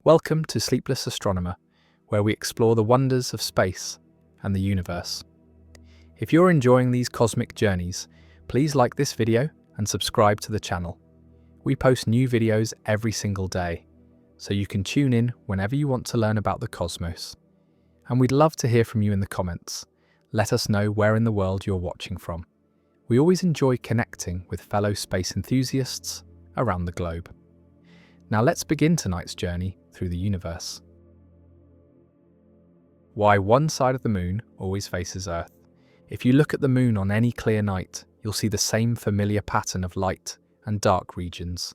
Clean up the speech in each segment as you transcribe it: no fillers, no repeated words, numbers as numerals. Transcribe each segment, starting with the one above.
Welcome to Sleepless Astronomer, where we explore the wonders of space and the universe. If you're enjoying these cosmic journeys, please like this video and subscribe to the channel. We post new videos every single day, so you can tune in whenever you want to learn about the cosmos. And we'd love to hear from you in the comments. Let us know where in the world you're watching from. We always enjoy connecting with fellow space enthusiasts around the globe. Now let's begin tonight's journey through the universe. Why one side of the moon always faces Earth. If you look at the moon on any clear night, you'll see the same familiar pattern of light and dark regions.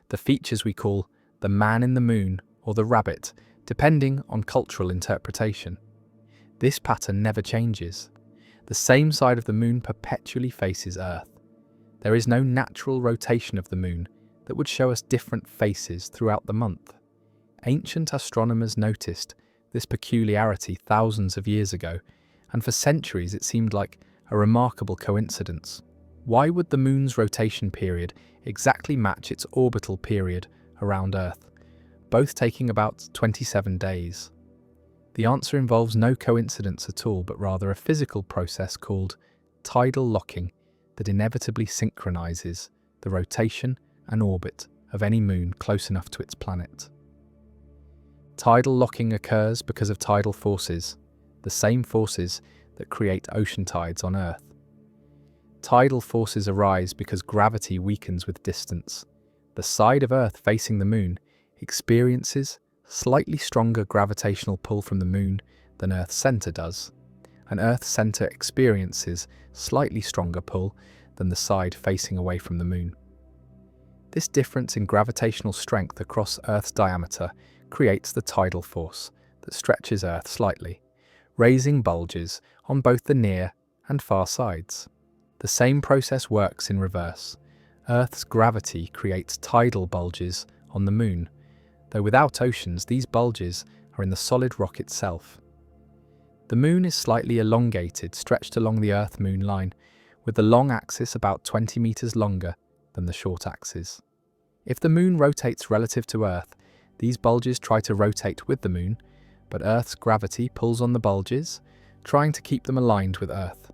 The features we call the man in the moon or the rabbit, depending on cultural interpretation. This pattern never changes. The same side of the moon perpetually faces Earth. There is no natural rotation of the moon that would show us different faces throughout the month. Ancient astronomers noticed this peculiarity thousands of years ago, and for centuries it seemed like a remarkable coincidence. Why would the moon's rotation period exactly match its orbital period around Earth, both taking about 27 days? The answer involves no coincidence at all, but rather a physical process called tidal locking that inevitably synchronizes the rotation and orbit of any moon close enough to its planet. Tidal locking occurs because of tidal forces, the same forces that create ocean tides on Earth. Tidal forces arise because gravity weakens with distance. The side of Earth facing the moon experiences slightly stronger gravitational pull from the moon than Earth's center does, and Earth's center experiences slightly stronger pull than the side facing away from the moon. This difference in gravitational strength across Earth's diameter creates the tidal force that stretches Earth slightly, raising bulges on both the near and far sides. The same process works in reverse. Earth's gravity creates tidal bulges on the moon, though without oceans these bulges are in the solid rock itself. The moon is slightly elongated, stretched along the Earth-Moon line, with the long axis about 20 meters longer than the short axis. If the moon rotates relative to Earth, these bulges try to rotate with the moon, but Earth's gravity pulls on the bulges, trying to keep them aligned with Earth.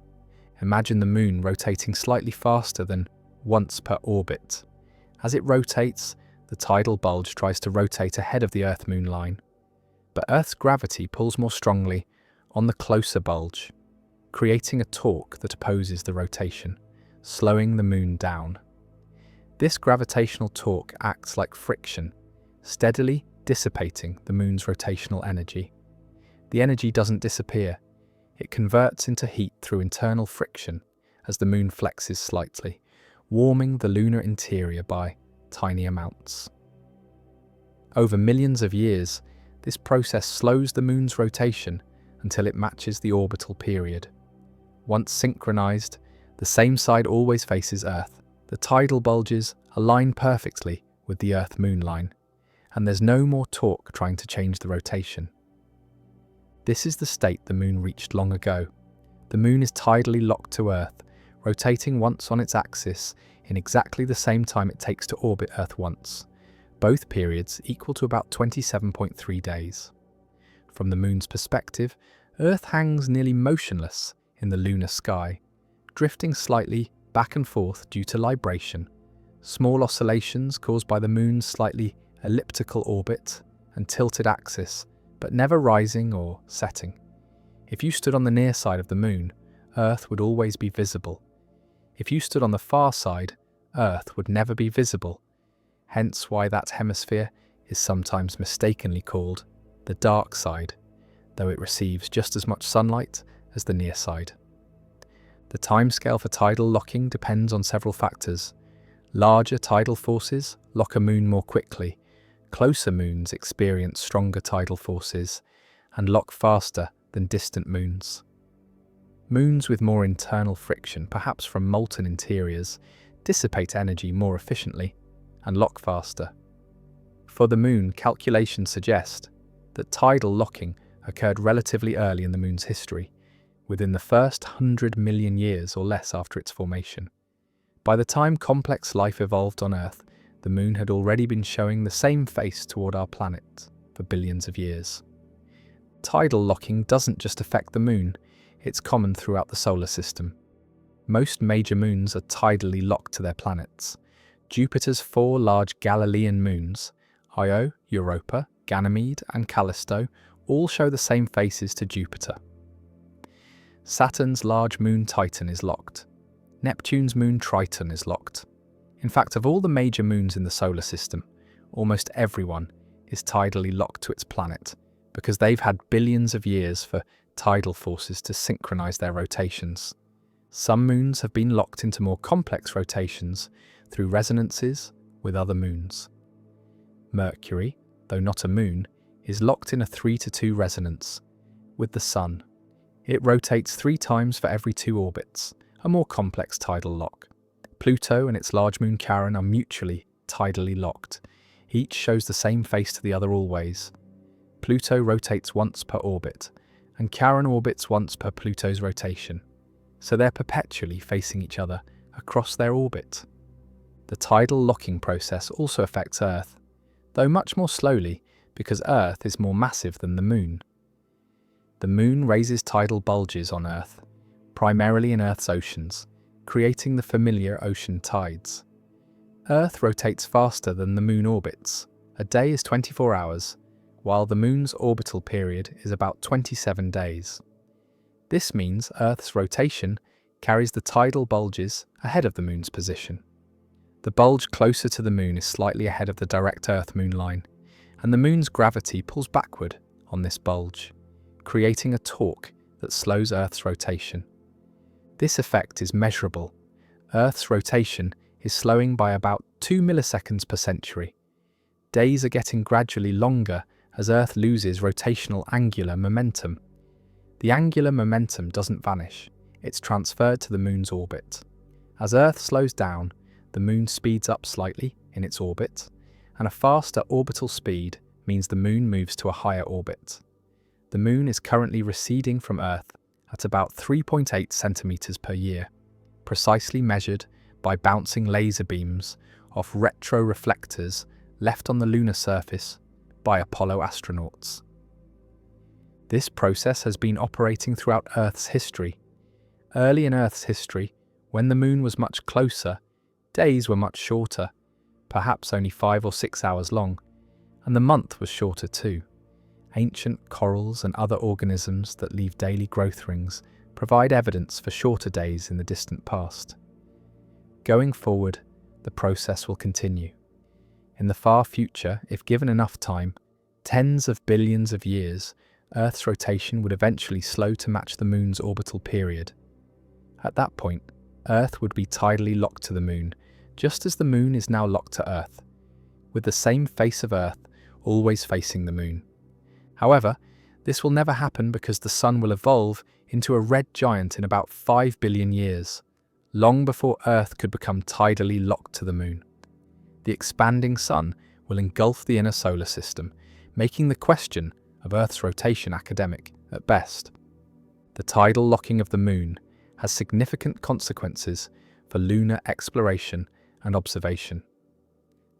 Imagine the moon rotating slightly faster than once per orbit. As it rotates, the tidal bulge tries to rotate ahead of the Earth-Moon line, but Earth's gravity pulls more strongly on the closer bulge, creating a torque that opposes the rotation, slowing the moon down. This gravitational torque acts like friction, steadily dissipating the moon's rotational energy. The energy doesn't disappear, it converts into heat through internal friction as the moon flexes slightly, warming the lunar interior by tiny amounts. Over millions of years, this process slows the moon's rotation until it matches the orbital period. Once synchronized, the same side always faces Earth. The tidal bulges align perfectly with the Earth-Moon line, and there's no more torque trying to change the rotation. This is the state the moon reached long ago. The moon is tidally locked to Earth, rotating once on its axis in exactly the same time it takes to orbit Earth once, both periods equal to about 27.3 days. From the moon's perspective, Earth hangs nearly motionless in the lunar sky, drifting slightly back and forth due to libration, small oscillations caused by the moon's slightly elliptical orbit and tilted axis, but never rising or setting. If you stood on the near side of the moon, Earth would always be visible. If you stood on the far side, Earth would never be visible, hence why that hemisphere is sometimes mistakenly called the dark side, though it receives just as much sunlight as the near side. The timescale for tidal locking depends on several factors. Larger tidal forces lock a moon more quickly, closer moons experience stronger tidal forces and lock faster than distant moons. Moons with more internal friction, perhaps from molten interiors, dissipate energy more efficiently and lock faster. For the moon, calculations suggest that tidal locking occurred relatively early in the moon's history, within the first 100 million years or less after its formation. By the time complex life evolved on Earth, the moon had already been showing the same face toward our planet. for billions of years. Tidal locking doesn't just affect the moon, it's common throughout the solar system. Most major moons are tidally locked to their planets. Jupiter's 4 large Galilean moons, Io, Europa, Ganymede, and Callisto, all show the same faces to Jupiter. Saturn's large moon Titan is locked. Neptune's moon Triton is locked. In fact, of all the major moons in the solar system, almost everyone is tidally locked to its planet, because they've had billions of years for tidal forces to synchronize their rotations. Some moons have been locked into more complex rotations through resonances with other moons. Mercury, though not a moon, is locked in a 3-to-2 resonance with the Sun. It rotates 3 times for every 2 orbits, a more complex tidal lock. Pluto and its large moon Charon are mutually tidally locked. Each shows the same face to the other always. Pluto rotates once per orbit, and Charon orbits once per Pluto's rotation, so they're perpetually facing each other across their orbit. The tidal locking process also affects Earth, though much more slowly because Earth is more massive than the Moon. The Moon raises tidal bulges on Earth, primarily in Earth's oceans, creating the familiar ocean tides. Earth rotates faster than the Moon orbits. A day is 24 hours, while the Moon's orbital period is about 27 days. This means Earth's rotation carries the tidal bulges ahead of the Moon's position. The bulge closer to the Moon is slightly ahead of the direct Earth-Moon line, and the Moon's gravity pulls backward on this bulge, creating a torque that slows Earth's rotation. This effect is measurable. Earth's rotation is slowing by about 2 milliseconds per century. Days are getting gradually longer as Earth loses rotational angular momentum. The angular momentum doesn't vanish, it's transferred to the Moon's orbit. As Earth slows down, the Moon speeds up slightly in its orbit, and a faster orbital speed means the Moon moves to a higher orbit. The Moon is currently receding from Earth at about 3.8 centimeters per year, precisely measured by bouncing laser beams off retroreflectors left on the lunar surface by Apollo astronauts. This process has been operating throughout Earth's history. Early in Earth's history, when the Moon was much closer, days were much shorter, perhaps only 5 or 6 hours long, and the month was shorter too. Ancient corals and other organisms that leave daily growth rings provide evidence for shorter days in the distant past. Going forward, the process will continue. In the far future, if given enough time, tens of billions of years, Earth's rotation would eventually slow to match the Moon's orbital period. At that point, Earth would be tidally locked to the Moon, just as the Moon is now locked to Earth, with the same face of Earth always facing the Moon. However, this will never happen because the Sun will evolve into a red giant in about 5 billion years, long before Earth could become tidally locked to the Moon. The expanding Sun will engulf the inner solar system, making the question of Earth's rotation academic at best. The tidal locking of the Moon has significant consequences for lunar exploration and observation.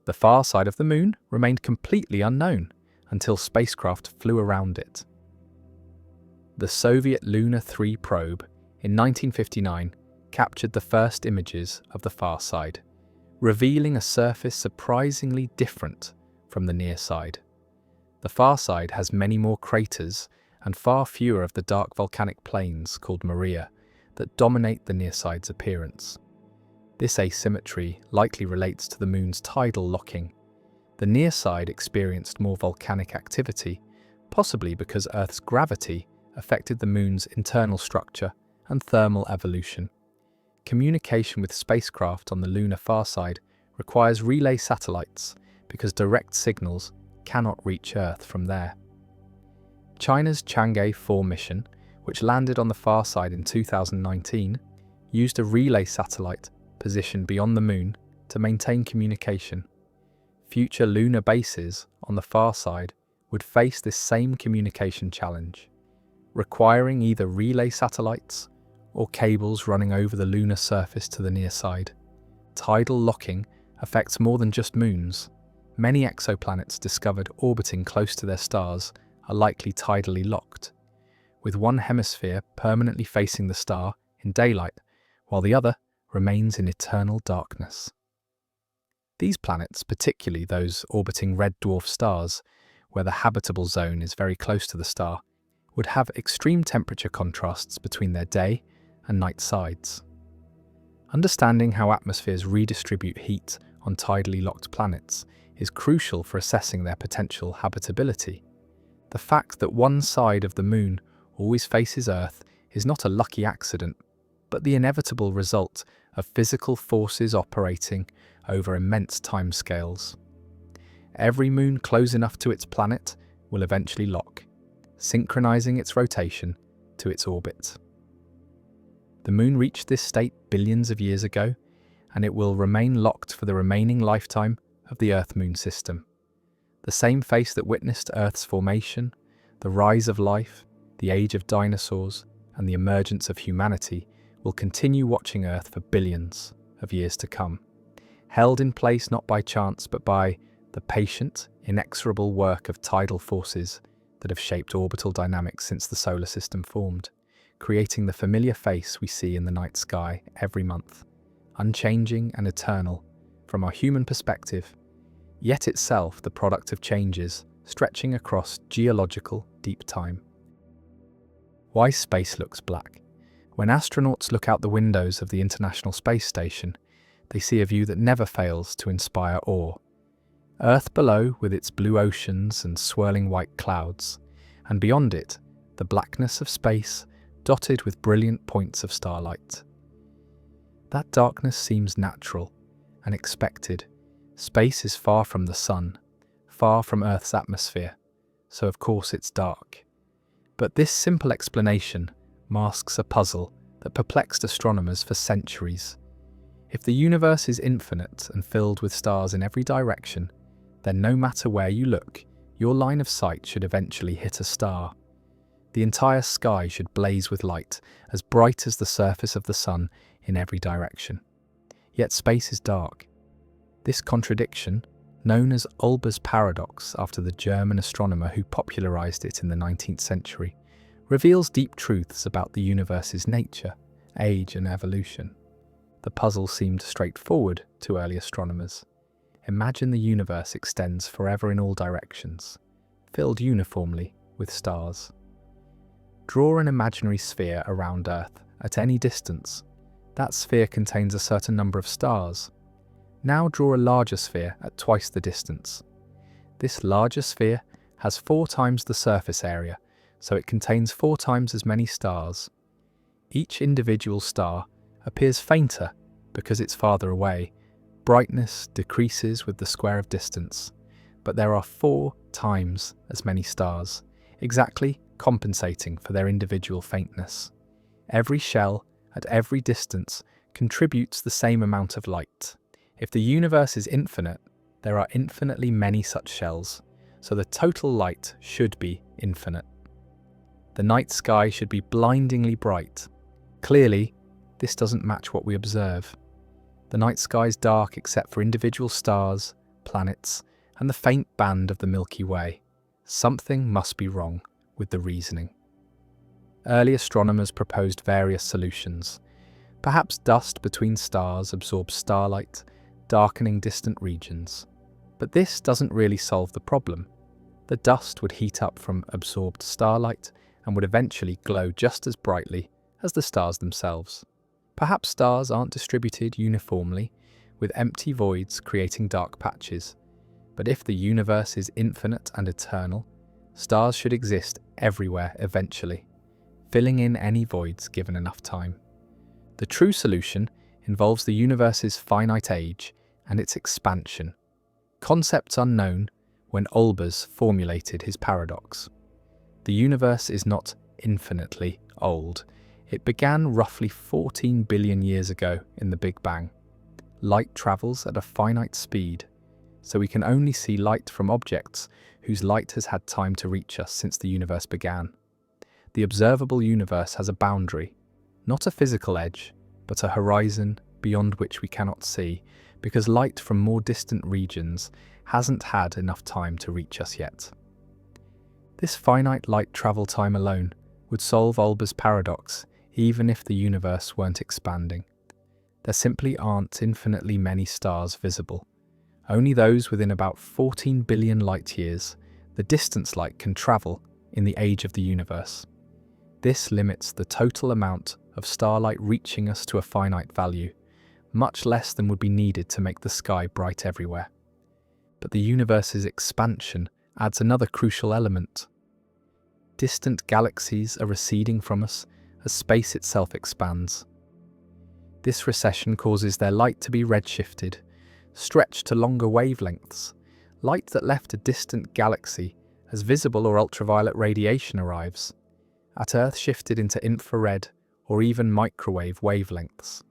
The far side of the Moon remained completely unknown until spacecraft flew around it. The Soviet Luna 3 probe in 1959 captured the first images of the far side, revealing a surface surprisingly different from the near side. The far side has many more craters and far fewer of the dark volcanic plains called Maria that dominate the near side's appearance. This asymmetry likely relates to the Moon's tidal locking. The near side experienced more volcanic activity, possibly because Earth's gravity affected the Moon's internal structure and thermal evolution. Communication with spacecraft on the lunar far side requires relay satellites because direct signals cannot reach Earth from there. China's Chang'e 4 mission, which landed on the far side in 2019, used a relay satellite positioned beyond the Moon to maintain communication. Future lunar bases on the far side would face this same communication challenge, requiring either relay satellites or cables running over the lunar surface to the near side. Tidal locking affects more than just moons. many exoplanets discovered orbiting close to their stars are likely tidally locked, with one hemisphere permanently facing the star in daylight, while the other remains in eternal darkness. These planets, particularly those orbiting red dwarf stars, where the habitable zone is very close to the star, would have extreme temperature contrasts between their day and night sides. Understanding how atmospheres redistribute heat on tidally locked planets is crucial for assessing their potential habitability. The fact that one side of the Moon always faces Earth is not a lucky accident, but the inevitable result of physical forces operating over immense timescales. Every moon close enough to its planet will eventually lock, synchronizing its rotation to its orbit. The Moon reached this state billions of years ago, and it will remain locked for the remaining lifetime of the Earth-Moon system. The same face that witnessed Earth's formation, the rise of life, the age of dinosaurs, and the emergence of humanity will continue watching Earth for billions of years to come, held in place not by chance but by the patient, inexorable work of tidal forces that have shaped orbital dynamics since the solar system formed, creating the familiar face we see in the night sky every month, unchanging and eternal from our human perspective, yet itself the product of changes stretching across geological deep time. Why space looks black? When astronauts look out the windows of the International Space Station, they see a view that never fails to inspire awe. Earth below with its blue oceans and swirling white clouds, and beyond it, the blackness of space dotted with brilliant points of starlight. That darkness seems natural and expected. Space is far from the sun, far from Earth's atmosphere, so of course it's dark. But this simple explanation masks a puzzle that perplexed astronomers for centuries. If the universe is infinite and filled with stars in every direction, then no matter where you look, your line of sight should eventually hit a star. The entire sky should blaze with light, as bright as the surface of the sun in every direction. Yet space is dark. This contradiction, known as Olbers' paradox after the German astronomer who popularized it in the 19th century, reveals deep truths about the universe's nature, age, and evolution. The puzzle seemed straightforward to early astronomers. Imagine the universe extends forever in all directions, filled uniformly with stars. Draw an imaginary sphere around Earth at any distance. That sphere contains a certain number of stars. Now draw a larger sphere at twice the distance. This larger sphere has 4 times the surface area, so it contains 4 times as many stars. Each individual star appears fainter because it's farther away. Brightness decreases with the square of distance, but there are 4 times as many stars, exactly compensating for their individual faintness. Every shell at every distance contributes the same amount of light. If the universe is infinite, there are infinitely many such shells, so the total light should be infinite. The night sky should be blindingly bright. Clearly, this doesn't match what we observe. The night sky is dark except for individual stars, planets, and the faint band of the Milky Way. Something must be wrong with the reasoning. Early astronomers proposed various solutions. Perhaps dust between stars absorbs starlight, darkening distant regions. But this doesn't really solve the problem. The dust would heat up from absorbed starlight and would eventually glow just as brightly as the stars themselves. Perhaps stars aren't distributed uniformly, with empty voids creating dark patches. But if the universe is infinite and eternal, stars should exist everywhere eventually, filling in any voids given enough time. The true solution involves the universe's finite age and its expansion, concepts unknown when Olbers formulated his paradox. The universe is not infinitely old. It began roughly 14 billion years ago in the Big Bang. Light travels at a finite speed, so we can only see light from objects whose light has had time to reach us since the universe began. The observable universe has a boundary, not a physical edge, but a horizon beyond which we cannot see, because light from more distant regions hasn't had enough time to reach us yet. This finite light travel time alone would solve Olbers' paradox even if the universe weren't expanding. There simply aren't infinitely many stars visible, only those within about 14 billion light-years, the distance light can travel in the age of the universe. This limits the total amount of starlight reaching us to a finite value, much less than would be needed to make the sky bright everywhere. But the universe's expansion adds another crucial element. Distant galaxies are receding from us as space itself expands. This recession causes their light to be redshifted, stretched to longer wavelengths. Light that left a distant galaxy as visible or ultraviolet radiation arrives, at Earth shifted into infrared or even microwave wavelengths.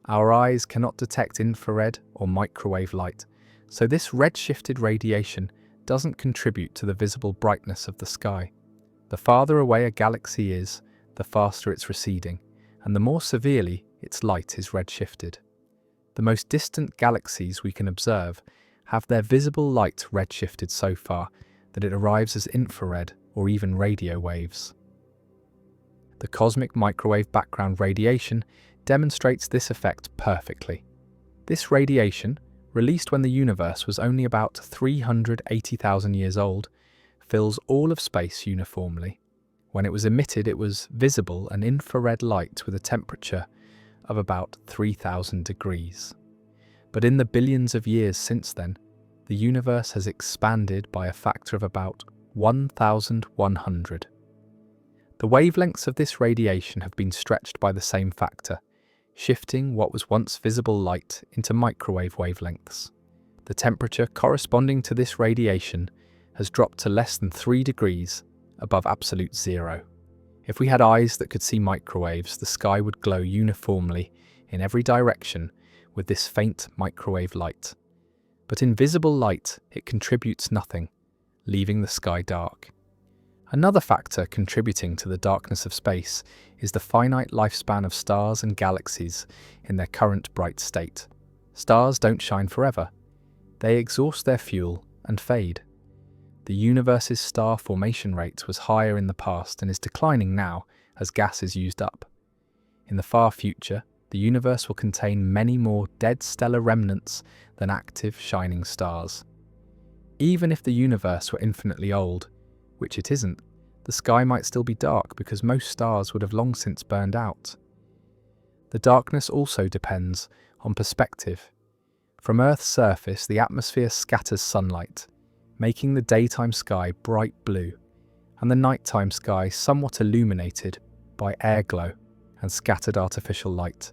Our eyes cannot detect infrared or microwave light, so this redshifted radiation doesn't contribute to the visible brightness of the sky. The farther away a galaxy is, the faster it's receding, and the more severely its light is redshifted. The most distant galaxies we can observe have their visible light redshifted so far that it arrives as infrared or even radio waves. The cosmic microwave background radiation demonstrates this effect perfectly. This radiation, released when the universe was only about 380,000 years old, fills all of space uniformly. When it was emitted, it was visible an infrared light with a temperature of about 3,000 degrees. But in the billions of years since then, the universe has expanded by a factor of about 1,100. The wavelengths of this radiation have been stretched by the same factor, shifting what was once visible light into microwave wavelengths. The temperature corresponding to this radiation has dropped to less than 3 degrees above absolute zero. If we had eyes that could see microwaves, the sky would glow uniformly in every direction with this faint microwave light. But in visible light, it contributes nothing, leaving the sky dark. Another factor contributing to the darkness of space is the finite lifespan of stars and galaxies in their current bright state. Stars don't shine forever. They exhaust their fuel and fade. The universe's star formation rate was higher in the past and is declining now as gas is used up. In the far future, the universe will contain many more dead stellar remnants than active shining stars. Even if the universe were infinitely old, which it isn't, the sky might still be dark because most stars would have long since burned out. The darkness also depends on perspective. From Earth's surface, the atmosphere scatters sunlight, making the daytime sky bright blue and the nighttime sky somewhat illuminated by air glow and scattered artificial light.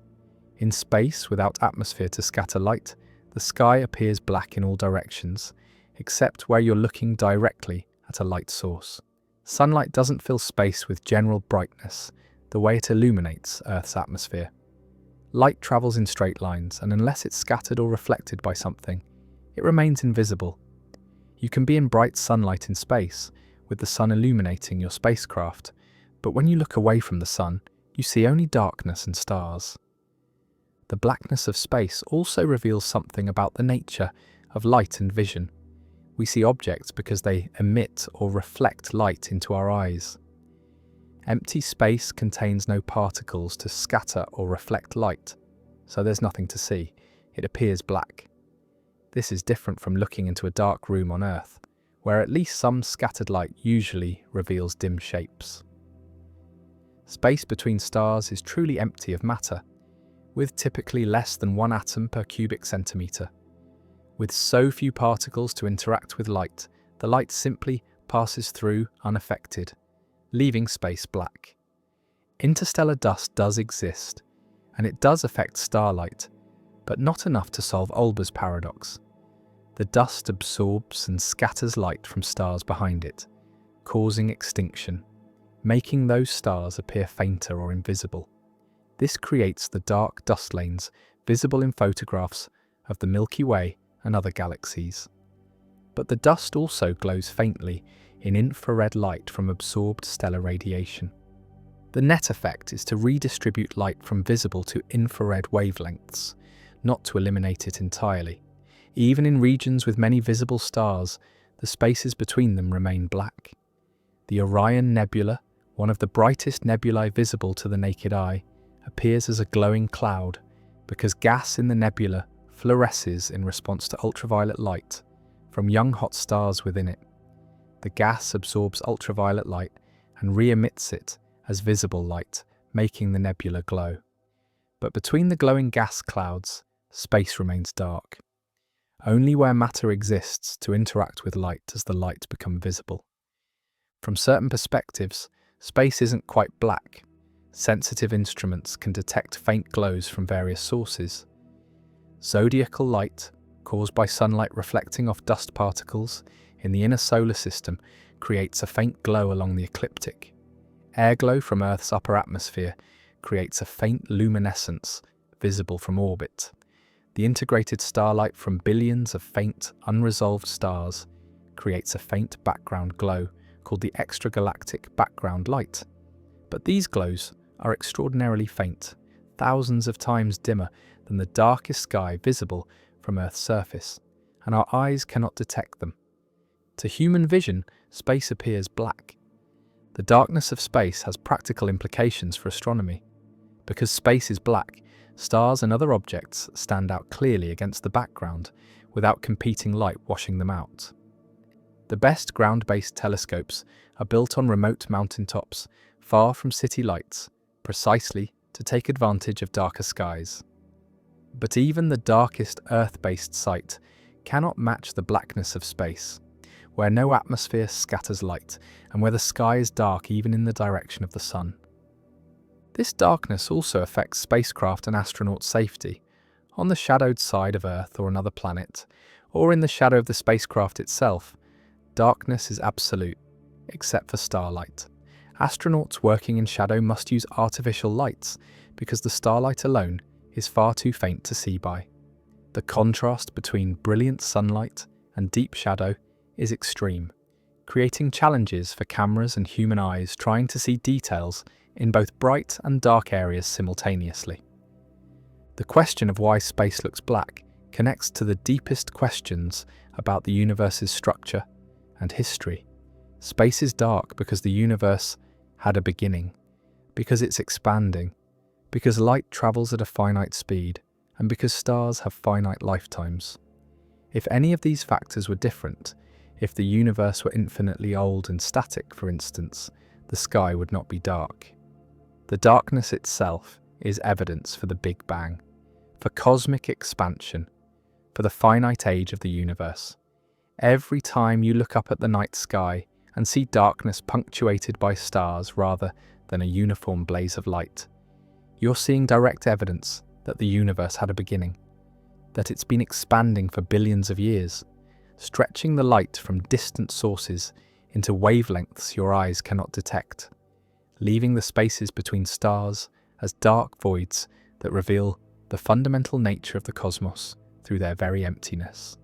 In space, without atmosphere to scatter light, the sky appears black in all directions, except where you're looking directly at a light source. Sunlight doesn't fill space with general brightness the way it illuminates Earth's atmosphere. Light travels in straight lines, and unless it's scattered or reflected by something, it remains invisible. You can be in bright sunlight in space, with the sun illuminating your spacecraft, but when you look away from the sun, you see only darkness and stars. The blackness of space also reveals something about the nature of light and vision. We see objects because they emit or reflect light into our eyes. Empty space contains no particles to scatter or reflect light, so there's nothing to see. It appears black. This is different from looking into a dark room on Earth, where at least some scattered light usually reveals dim shapes. Space between stars is truly empty of matter, with typically less than 1 atom per cubic centimetre. With so few particles to interact with light, the light simply passes through unaffected, leaving space black. Interstellar dust does exist, and it does affect starlight, but not enough to solve Olbers' paradox. The dust absorbs and scatters light from stars behind it, causing extinction, making those stars appear fainter or invisible. This creates the dark dust lanes visible in photographs of the Milky Way and other galaxies. But the dust also glows faintly in infrared light from absorbed stellar radiation. The net effect is to redistribute light from visible to infrared wavelengths, not to eliminate it entirely. Even in regions with many visible stars, the spaces between them remain black. The Orion Nebula, one of the brightest nebulae visible to the naked eye, appears as a glowing cloud because gas in the nebula fluoresces in response to ultraviolet light from young hot stars within it. The gas absorbs ultraviolet light and re-emits it as visible light, making the nebula glow. But between the glowing gas clouds, space remains dark. Only where matter exists to interact with light does the light become visible. From certain perspectives, space isn't quite black. Sensitive instruments can detect faint glows from various sources. Zodiacal light, caused by sunlight reflecting off dust particles in the inner solar system, creates a faint glow along the ecliptic. Airglow from Earth's upper atmosphere creates a faint luminescence visible from orbit. The integrated starlight from billions of faint, unresolved stars creates a faint background glow called the extragalactic background light. But these glows are extraordinarily faint, thousands of times dimmer than the darkest sky visible from Earth's surface, and our eyes cannot detect them. To human vision, space appears black. The darkness of space has practical implications for astronomy. Because space is black, stars and other objects stand out clearly against the background without competing light washing them out. The best ground-based telescopes are built on remote mountaintops, far from city lights, precisely to take advantage of darker skies. But even the darkest Earth-based sight cannot match the blackness of space, where no atmosphere scatters light and where the sky is dark even in the direction of the sun. This darkness also affects spacecraft and astronaut safety. On the shadowed side of Earth or another planet, or in the shadow of the spacecraft itself, darkness is absolute, except for starlight. Astronauts working in shadow must use artificial lights because the starlight alone is far too faint to see by. The contrast between brilliant sunlight and deep shadow is extreme, creating challenges for cameras and human eyes trying to see details in both bright and dark areas simultaneously. The question of why space looks black connects to the deepest questions about the universe's structure and history. Space is dark because the universe had a beginning, because it's expanding, because light travels at a finite speed, and because stars have finite lifetimes. If any of these factors were different, if the universe were infinitely old and static, for instance, the sky would not be dark. The darkness itself is evidence for the Big Bang, for cosmic expansion, for the finite age of the universe. Every time you look up at the night sky and see darkness punctuated by stars rather than a uniform blaze of light, you're seeing direct evidence that the universe had a beginning, that it's been expanding for billions of years, stretching the light from distant sources into wavelengths your eyes cannot detect, leaving the spaces between stars as dark voids that reveal the fundamental nature of the cosmos through their very emptiness.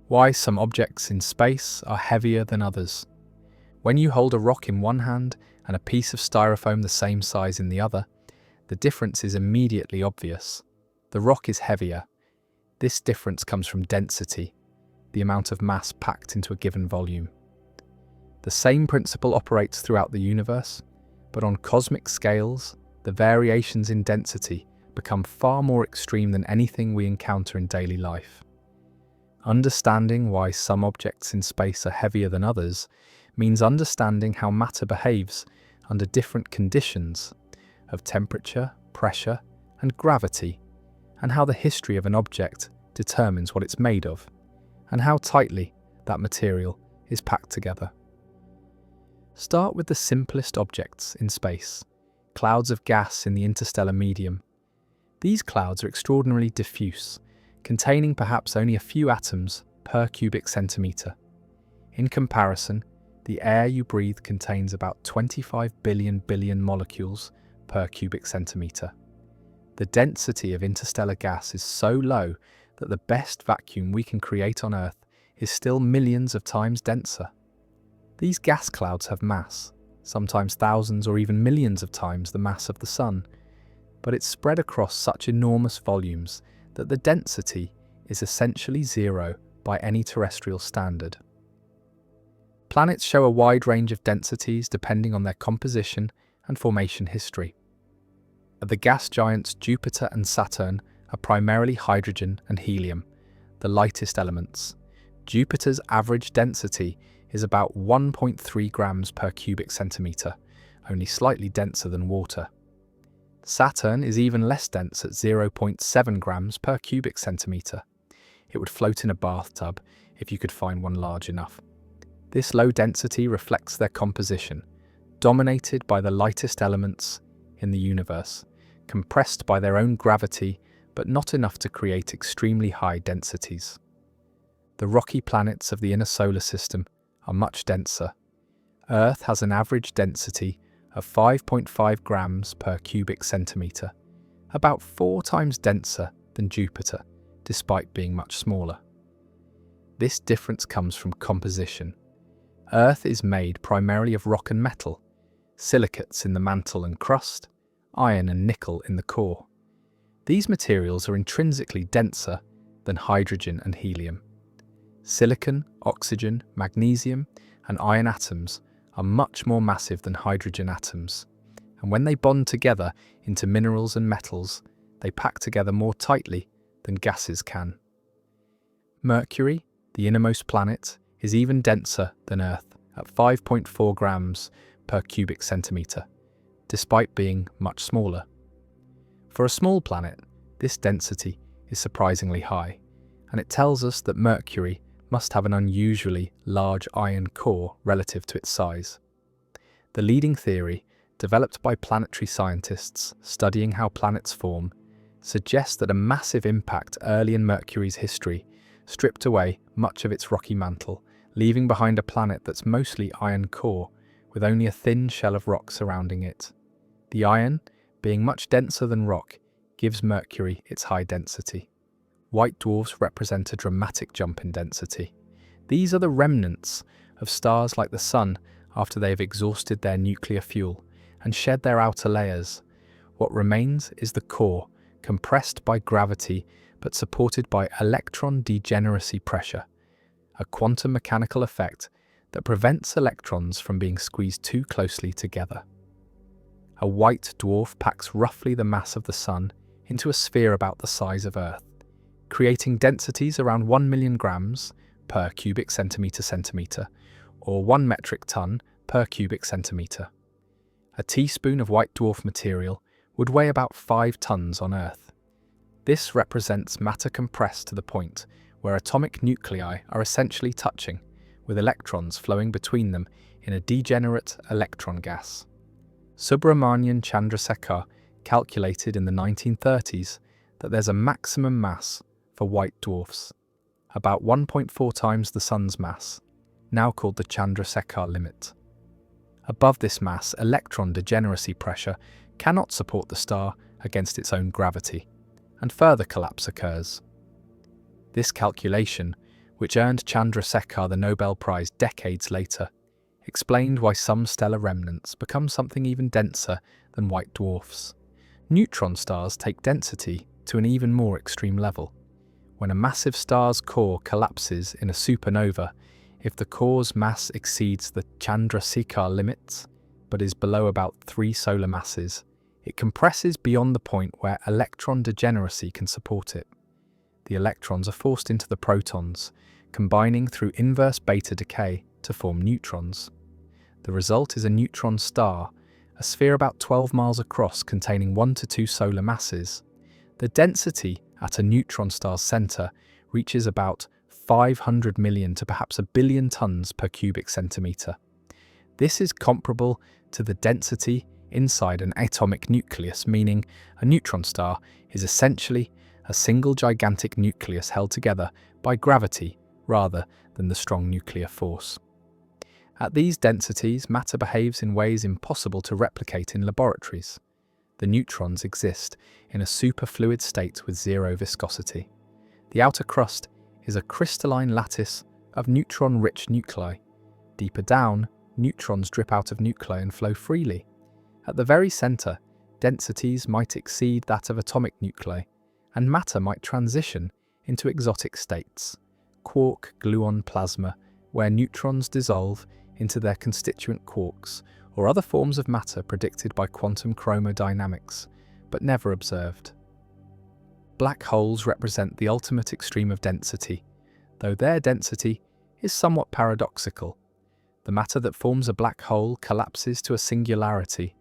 Why some objects in space are heavier than others. When you hold a rock in one hand and a piece of styrofoam the same size in the other, the difference is immediately obvious. The rock is heavier. This difference comes from density, the amount of mass packed into a given volume. The same principle operates throughout the universe, but on cosmic scales, the variations in density become far more extreme than anything we encounter in daily life. Understanding why some objects in space are heavier than others means understanding how matter behaves under different conditions of temperature, pressure, and gravity, and how the history of an object determines what it's made of, and how tightly that material is packed together. Start with the simplest objects in space, clouds of gas in the interstellar medium. These clouds are extraordinarily diffuse, containing perhaps only a few atoms per cubic centimetre. In comparison, the air you breathe contains about 25 billion molecules per cubic centimetre. The density of interstellar gas is so low that the best vacuum we can create on Earth is still millions of times denser. These gas clouds have mass, sometimes thousands or even millions of times the mass of the Sun, but it's spread across such enormous volumes that the density is essentially zero by any terrestrial standard. Planets show a wide range of densities depending on their composition and formation history. The gas giants Jupiter and Saturn are primarily hydrogen and helium, the lightest elements. Jupiter's average density is about 1.3 grams per cubic centimetre, only slightly denser than water. Saturn is even less dense at 0.7 grams per cubic centimetre. It would float in a bathtub if you could find one large enough. This low density reflects their composition, dominated by the lightest elements in the universe, compressed by their own gravity, but not enough to create extremely high densities. The rocky planets of the inner solar system are much denser. Earth has an average density of 5.5 grams per cubic centimetre, about 4 times denser than Jupiter, despite being much smaller. This difference comes from composition. Earth is made primarily of rock and metal, silicates in the mantle and crust, iron and nickel in the core. These materials are intrinsically denser than hydrogen and helium. Silicon, oxygen, magnesium, and iron atoms are much more massive than hydrogen atoms, and when they bond together into minerals and metals, they pack together more tightly than gases can. Mercury, the innermost planet, is even denser than Earth at 5.4 grams per cubic centimetre, despite being much smaller. For a small planet, this density is surprisingly high, and it tells us that Mercury must have an unusually large iron core relative to its size. The leading theory, developed by planetary scientists studying how planets form, suggests that a massive impact early in Mercury's history stripped away much of its rocky mantle, leaving behind a planet that's mostly iron core, with only a thin shell of rock surrounding it. The iron, being much denser than rock, gives Mercury its high density. White dwarfs represent a dramatic jump in density. These are the remnants of stars like the Sun after they have exhausted their nuclear fuel and shed their outer layers. What remains is the core, compressed by gravity but supported by electron degeneracy pressure, a quantum mechanical effect that prevents electrons from being squeezed too closely together. A white dwarf packs roughly the mass of the Sun into a sphere about the size of Earth, creating densities around 1 million grams per cubic centimetre, or 1 metric ton per cubic centimetre. A teaspoon of white dwarf material would weigh about 5 tons on Earth. This represents matter compressed to the point where atomic nuclei are essentially touching, with electrons flowing between them in a degenerate electron gas. Subrahmanyan Chandrasekhar calculated in the 1930s that there's a maximum mass for white dwarfs, about 1.4 times the Sun's mass, now called the Chandrasekhar limit. Above this mass, electron degeneracy pressure cannot support the star against its own gravity, and further collapse occurs. This calculation, which earned Chandrasekhar the Nobel Prize decades later, explained why some stellar remnants become something even denser than white dwarfs. Neutron stars take density to an even more extreme level. When a massive star's core collapses in a supernova, if the core's mass exceeds the Chandrasekhar limits, but is below about 3 solar masses, it compresses beyond the point where electron degeneracy can support it. The electrons are forced into the protons, combining through inverse beta decay to form neutrons. The result is a neutron star, a sphere about 12 miles across containing 1 to 2 solar masses. The density at a neutron star's center reaches about 500 million to perhaps 1 billion tons per cubic centimetre. This is comparable to the density inside an atomic nucleus, meaning a neutron star is essentially a single gigantic nucleus held together by gravity rather than the strong nuclear force. At these densities, matter behaves in ways impossible to replicate in laboratories. The neutrons exist in a superfluid state with zero viscosity. The outer crust is a crystalline lattice of neutron-rich nuclei. Deeper down, neutrons drip out of nuclei and flow freely. At the very center, densities might exceed that of atomic nuclei, and matter might transition into exotic states, quark-gluon plasma, where neutrons dissolve into their constituent quarks, or other forms of matter predicted by quantum chromodynamics, but never observed. Black holes represent the ultimate extreme of density, though their density is somewhat paradoxical. The matter that forms a black hole collapses to a singularity,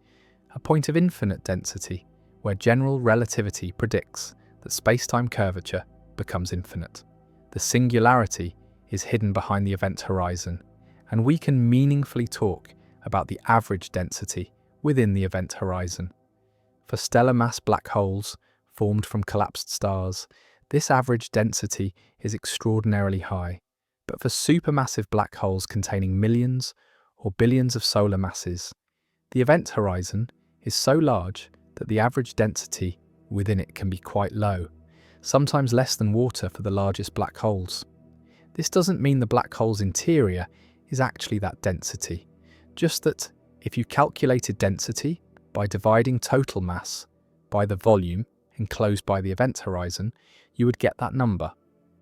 a point of infinite density, where general relativity predicts that space-time curvature becomes infinite. The singularity is hidden behind the event horizon, and we can meaningfully talk about the average density within the event horizon. For stellar mass black holes formed from collapsed stars, this average density is extraordinarily high. But for supermassive black holes containing millions or billions of solar masses, the event horizon is so large that the average density within it can be quite low, sometimes less than water for the largest black holes. This doesn't mean the black hole's interior is actually that density, just that if you calculated density by dividing total mass by the volume enclosed by the event horizon, you would get that number.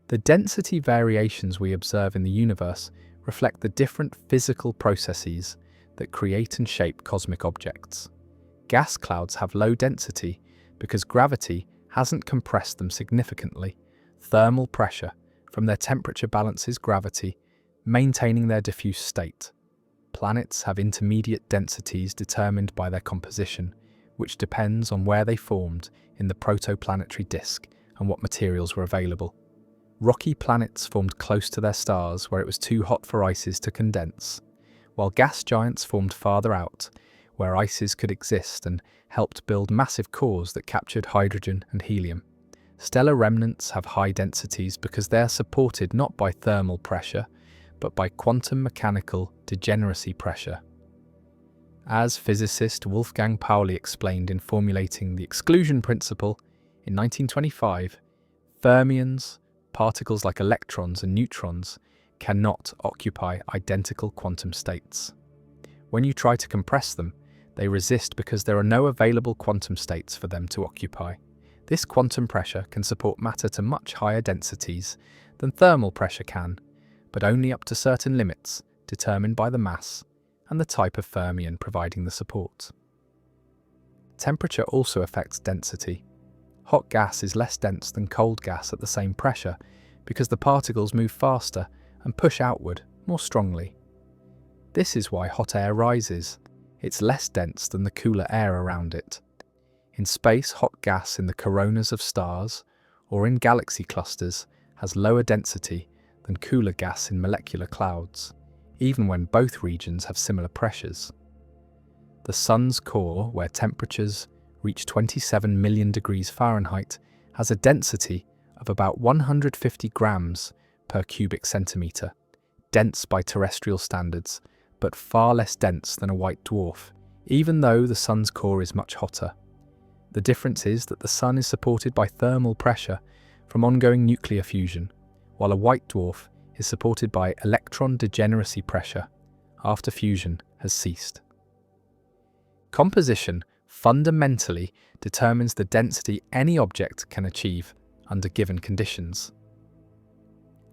The density variations we observe in the universe reflect the different physical processes that create and shape cosmic objects. Gas clouds have low density because gravity hasn't compressed them significantly. Thermal pressure from their temperature balances gravity, maintaining their diffuse state. Planets have intermediate densities determined by their composition, which depends on where they formed in the protoplanetary disk and what materials were available. Rocky planets formed close to their stars where it was too hot for ices to condense, while gas giants formed farther out, where ices could exist and helped build massive cores that captured hydrogen and helium. Stellar remnants have high densities because they are supported not by thermal pressure, but by quantum mechanical degeneracy pressure. As physicist Wolfgang Pauli explained in formulating the exclusion principle in 1925, fermions, particles like electrons and neutrons, cannot occupy identical quantum states. When you try to compress them, they resist because there are no available quantum states for them to occupy. This quantum pressure can support matter to much higher densities than thermal pressure can, but only up to certain limits determined by the mass and the type of fermion providing the support. Temperature also affects density. Hot gas is less dense than cold gas at the same pressure because the particles move faster and push outward more strongly. This is why hot air rises. It's less dense than the cooler air around it. In space, hot gas in the coronas of stars or in galaxy clusters has lower density than cooler gas in molecular clouds, even when both regions have similar pressures. The Sun's core, where temperatures reach 27 million degrees Fahrenheit, has a density of about 150 grams per cubic centimetre, dense by terrestrial standards, but far less dense than a white dwarf, even though the Sun's core is much hotter. The difference is that the Sun is supported by thermal pressure from ongoing nuclear fusion, while a white dwarf is supported by electron degeneracy pressure after fusion has ceased. Composition fundamentally determines the density any object can achieve under given conditions.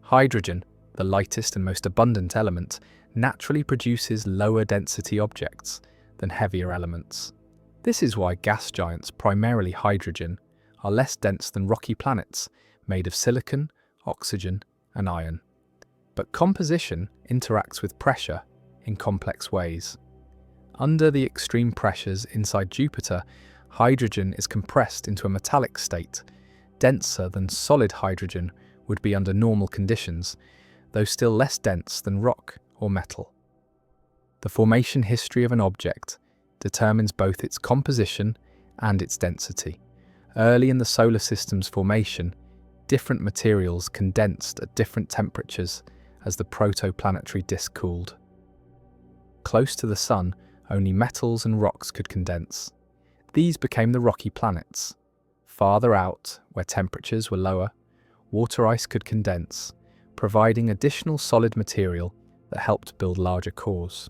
Hydrogen, the lightest and most abundant element, naturally produces lower density objects than heavier elements. This is why gas giants, primarily hydrogen, are less dense than rocky planets made of silicon, oxygen, and iron. But composition interacts with pressure in complex ways. Under the extreme pressures inside Jupiter, hydrogen is compressed into a metallic state, denser than solid hydrogen would be under normal conditions, though still less dense than rock or metal. The formation history of an object determines both its composition and its density. Early in the solar system's formation, different materials condensed at different temperatures as the protoplanetary disk cooled. Close to the Sun, only metals and rocks could condense. These became the rocky planets. Farther out, where temperatures were lower, water ice could condense, providing additional solid material that helped build larger cores.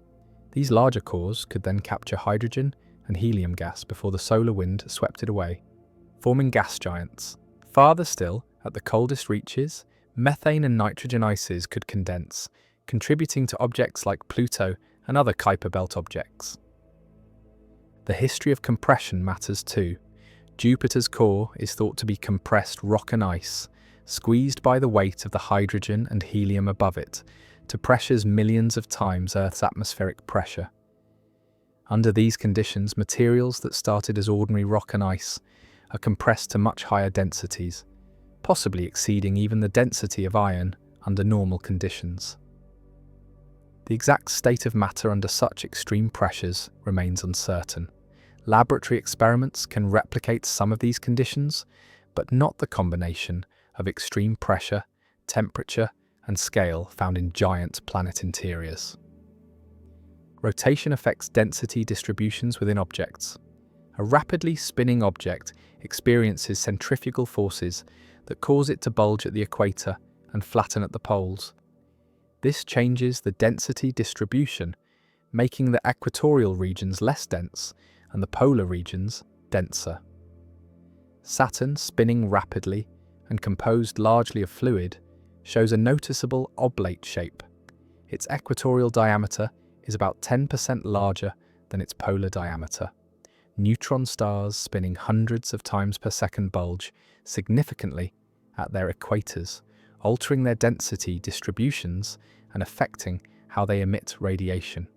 These larger cores could then capture hydrogen and helium gas before the solar wind swept it away, forming gas giants. Farther still, At the coldest reaches, methane and nitrogen ices could condense, contributing to objects like Pluto and other Kuiper Belt objects. The history of compression matters too. Jupiter's core is thought to be compressed rock and ice, squeezed by the weight of the hydrogen and helium above it, to pressures millions of times Earth's atmospheric pressure. Under these conditions, materials that started as ordinary rock and ice are compressed to much higher densities, possibly exceeding even the density of iron under normal conditions. The exact state of matter under such extreme pressures remains uncertain. Laboratory experiments can replicate some of these conditions, but not the combination of extreme pressure, temperature, and scale found in giant planet interiors. Rotation affects density distributions within objects. A rapidly spinning object experiences centrifugal forces that cause it to bulge at the equator and flatten at the poles. This changes the density distribution, making the equatorial regions less dense and the polar regions denser. Saturn, spinning rapidly and composed largely of fluid, shows a noticeable oblate shape. Its equatorial diameter is about 10% larger than its polar diameter. Neutron stars spinning hundreds of times per second bulge significantly at their equators, altering their density distributions and affecting how they emit radiation.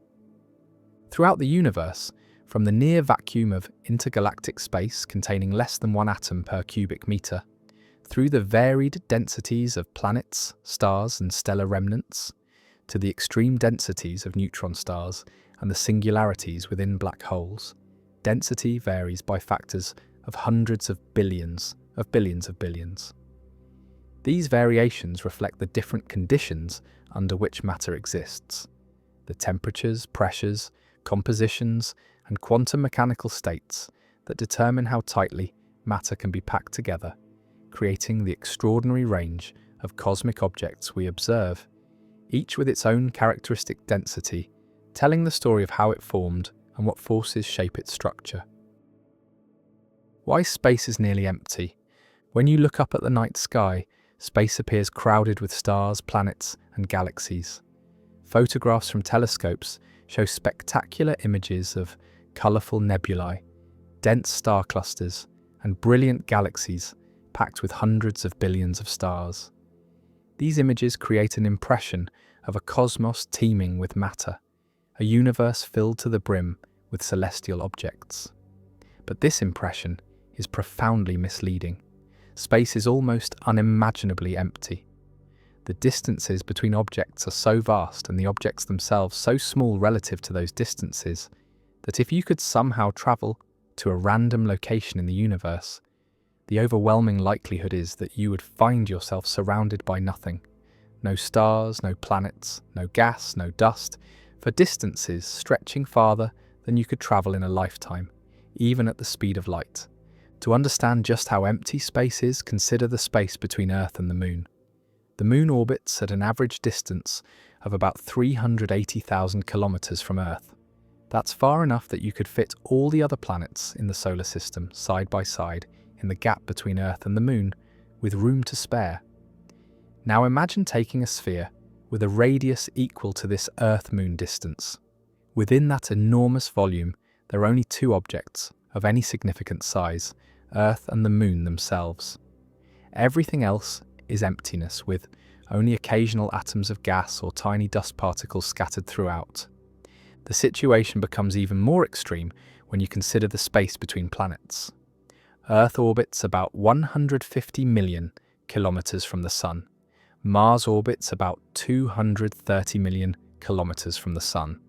Throughout the universe, from the near vacuum of intergalactic space containing less than 1 atom per cubic meter, through the varied densities of planets, stars, and stellar remnants, to the extreme densities of neutron stars and the singularities within black holes, density varies by factors of hundreds of billions of billions. These variations reflect the different conditions under which matter exists, the temperatures, pressures, compositions, and quantum mechanical states that determine how tightly matter can be packed together, creating the extraordinary range of cosmic objects we observe, each with its own characteristic density, telling the story of how it formed and what forces shape its structure. Why space is nearly empty? When you look up at the night sky, space appears crowded with stars, planets, and galaxies. Photographs from telescopes show spectacular images of colourful nebulae, dense star clusters, and brilliant galaxies packed with hundreds of billions of stars. These images create an impression of a cosmos teeming with matter, a universe filled to the brim with celestial objects. But this impression is profoundly misleading. Space is almost unimaginably empty. The distances between objects are so vast and the objects themselves so small relative to those distances that if you could somehow travel to a random location in the universe, the overwhelming likelihood is that you would find yourself surrounded by nothing. No stars, no planets, no gas, no dust, for distances stretching farther than you could travel in a lifetime, even at the speed of light. To understand just how empty space is, consider the space between Earth and the Moon. The Moon orbits at an average distance of about 380,000 kilometers from Earth. That's far enough that you could fit all the other planets in the solar system side by side in the gap between Earth and the Moon, with room to spare. Now imagine taking a sphere with a radius equal to this Earth-Moon distance. Within that enormous volume, there are only 2 objects of any significant size, Earth and the Moon themselves. Everything else is emptiness, with only occasional atoms of gas or tiny dust particles scattered throughout. The situation becomes even more extreme when you consider the space between planets. Earth orbits about 150 million kilometers from the Sun. Mars orbits about 230 million kilometers from the Sun.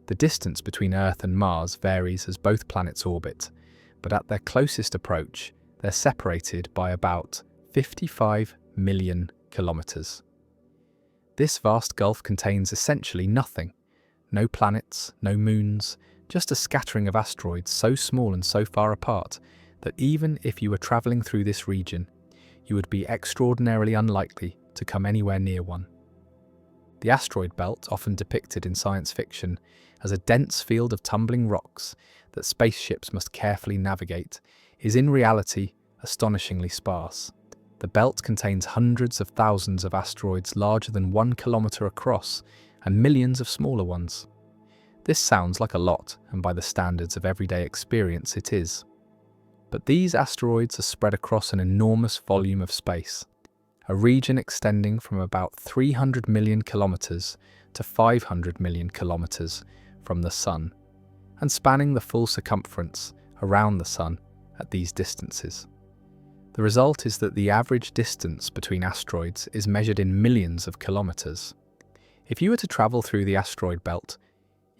The distance between Earth and Mars varies as both planets orbit, but at their closest approach, they're separated by about 55 million kilometers. This vast gulf contains essentially nothing. No planets, no moons, just a scattering of asteroids so small and so far apart that even if you were travelling through this region, you would be extraordinarily unlikely to come anywhere near one. The asteroid belt, often depicted in science fiction as a dense field of tumbling rocks that spaceships must carefully navigate, is in reality astonishingly sparse. The belt contains hundreds of thousands of asteroids larger than 1 kilometer across and millions of smaller ones. This sounds like a lot, and by the standards of everyday experience it is. But these asteroids are spread across an enormous volume of space, a region extending from about 300 million kilometers to 500 million kilometers from the Sun, and spanning the full circumference around the Sun at these distances. The result is that the average distance between asteroids is measured in millions of kilometers. If you were to travel through the asteroid belt,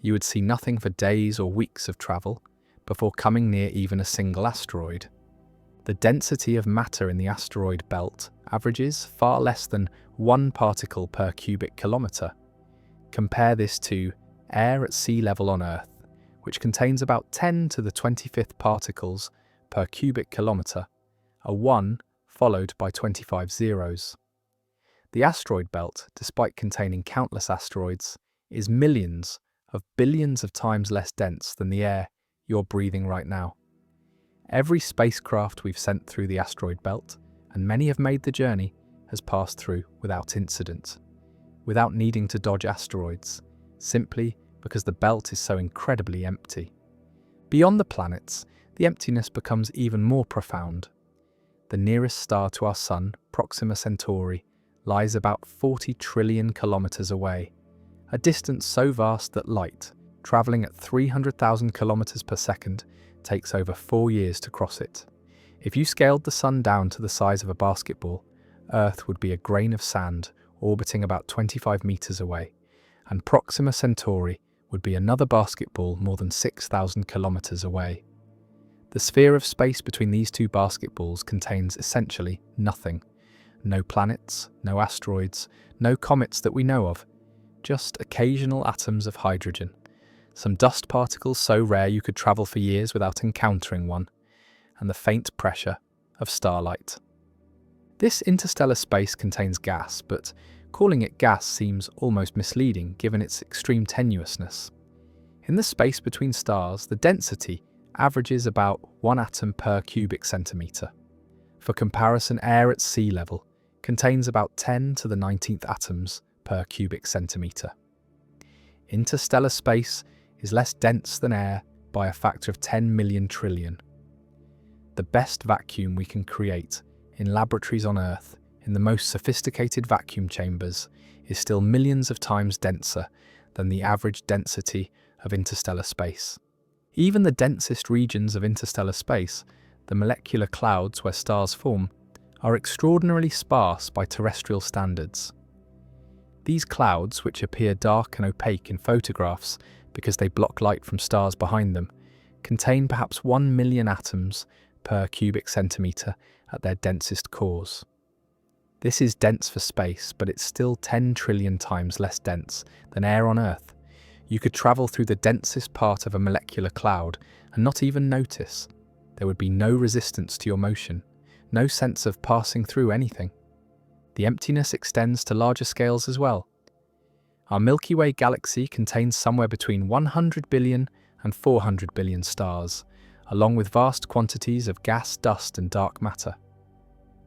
you would see nothing for days or weeks of travel before coming near even a single asteroid. The density of matter in the asteroid belt averages far less than 1 particle per cubic kilometer. Compare this to air at sea level on Earth, which contains about 10 to the 25th particles per cubic kilometer, a 1 followed by 25 zeros. The asteroid belt, despite containing countless asteroids, is millions of billions of times less dense than the air you're breathing right now. Every spacecraft we've sent through the asteroid belt, and many have made the journey, has passed through without incident, without needing to dodge asteroids, simply because the belt is so incredibly empty. Beyond the planets, the emptiness becomes even more profound. The nearest star to our Sun, Proxima Centauri, lies about 40 trillion kilometers away, a distance so vast that light, traveling at 300,000 kilometers per second, takes over 4 years to cross it. If you scaled the Sun down to the size of a basketball, Earth would be a grain of sand orbiting about 25 meters away, and Proxima Centauri would be another basketball more than 6,000 kilometers away. The sphere of space between these two basketballs contains essentially nothing. No planets, no asteroids, no comets that we know of, just occasional atoms of hydrogen, some dust particles so rare you could travel for years without encountering one, and the faint pressure of starlight. This interstellar space contains gas, but calling it gas seems almost misleading given its extreme tenuousness. In the space between stars, the density averages about 1 atom per cubic centimeter. For comparison, air at sea level contains about 10 to the 19th atoms per cubic centimeter. Interstellar space is less dense than air by a factor of 10 million trillion. The best vacuum we can create in laboratories on Earth, in the most sophisticated vacuum chambers, is still millions of times denser than the average density of interstellar space. Even the densest regions of interstellar space, the molecular clouds where stars form, are extraordinarily sparse by terrestrial standards. These clouds, which appear dark and opaque in photographs because they block light from stars behind them, contain perhaps 1 million atoms per cubic centimeter at their densest cores. This is dense for space, but it's still 10 trillion times less dense than air on Earth. You could travel through the densest part of a molecular cloud and not even notice. There would be no resistance to your motion, no sense of passing through anything. The emptiness extends to larger scales as well. Our Milky Way galaxy contains somewhere between 100 billion and 400 billion stars, along with vast quantities of gas, dust, and dark matter.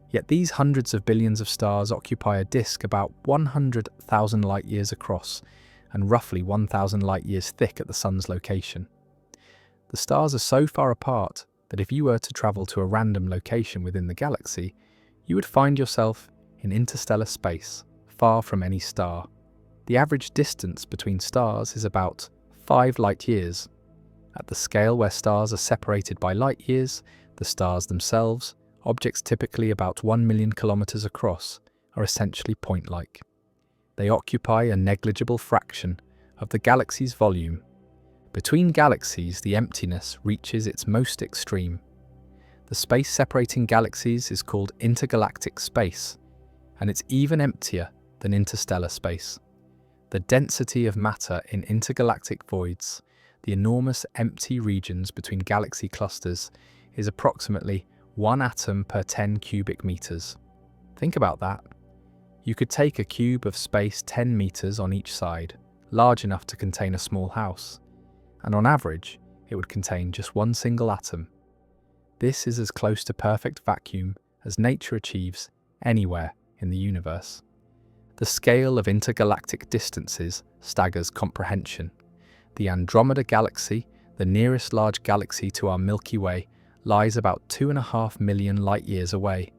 Yet these hundreds of billions of stars occupy a disk about 100,000 light-years across and roughly 1,000 light-years thick at the Sun's location. The stars are so far apart that if you were to travel to a random location within the galaxy, you would find yourself in interstellar space, far from any star. The average distance between stars is about 5 light-years. At the scale where stars are separated by light-years, the stars themselves, objects typically about 1 million kilometers across, are essentially point-like. They occupy a negligible fraction of the galaxy's volume. Between galaxies, the emptiness reaches its most extreme. The space separating galaxies is called intergalactic space, and it's even emptier than interstellar space. The density of matter in intergalactic voids, the enormous empty regions between galaxy clusters, is approximately 1 atom per 10 cubic meters. Think about that. You could take a cube of space 10 meters on each side, large enough to contain a small house, and on average, it would contain just 1 single atom. This is as close to perfect vacuum as nature achieves anywhere in the universe. The scale of intergalactic distances staggers comprehension. The Andromeda Galaxy, the nearest large galaxy to our Milky Way, lies about 2.5 million light-years away.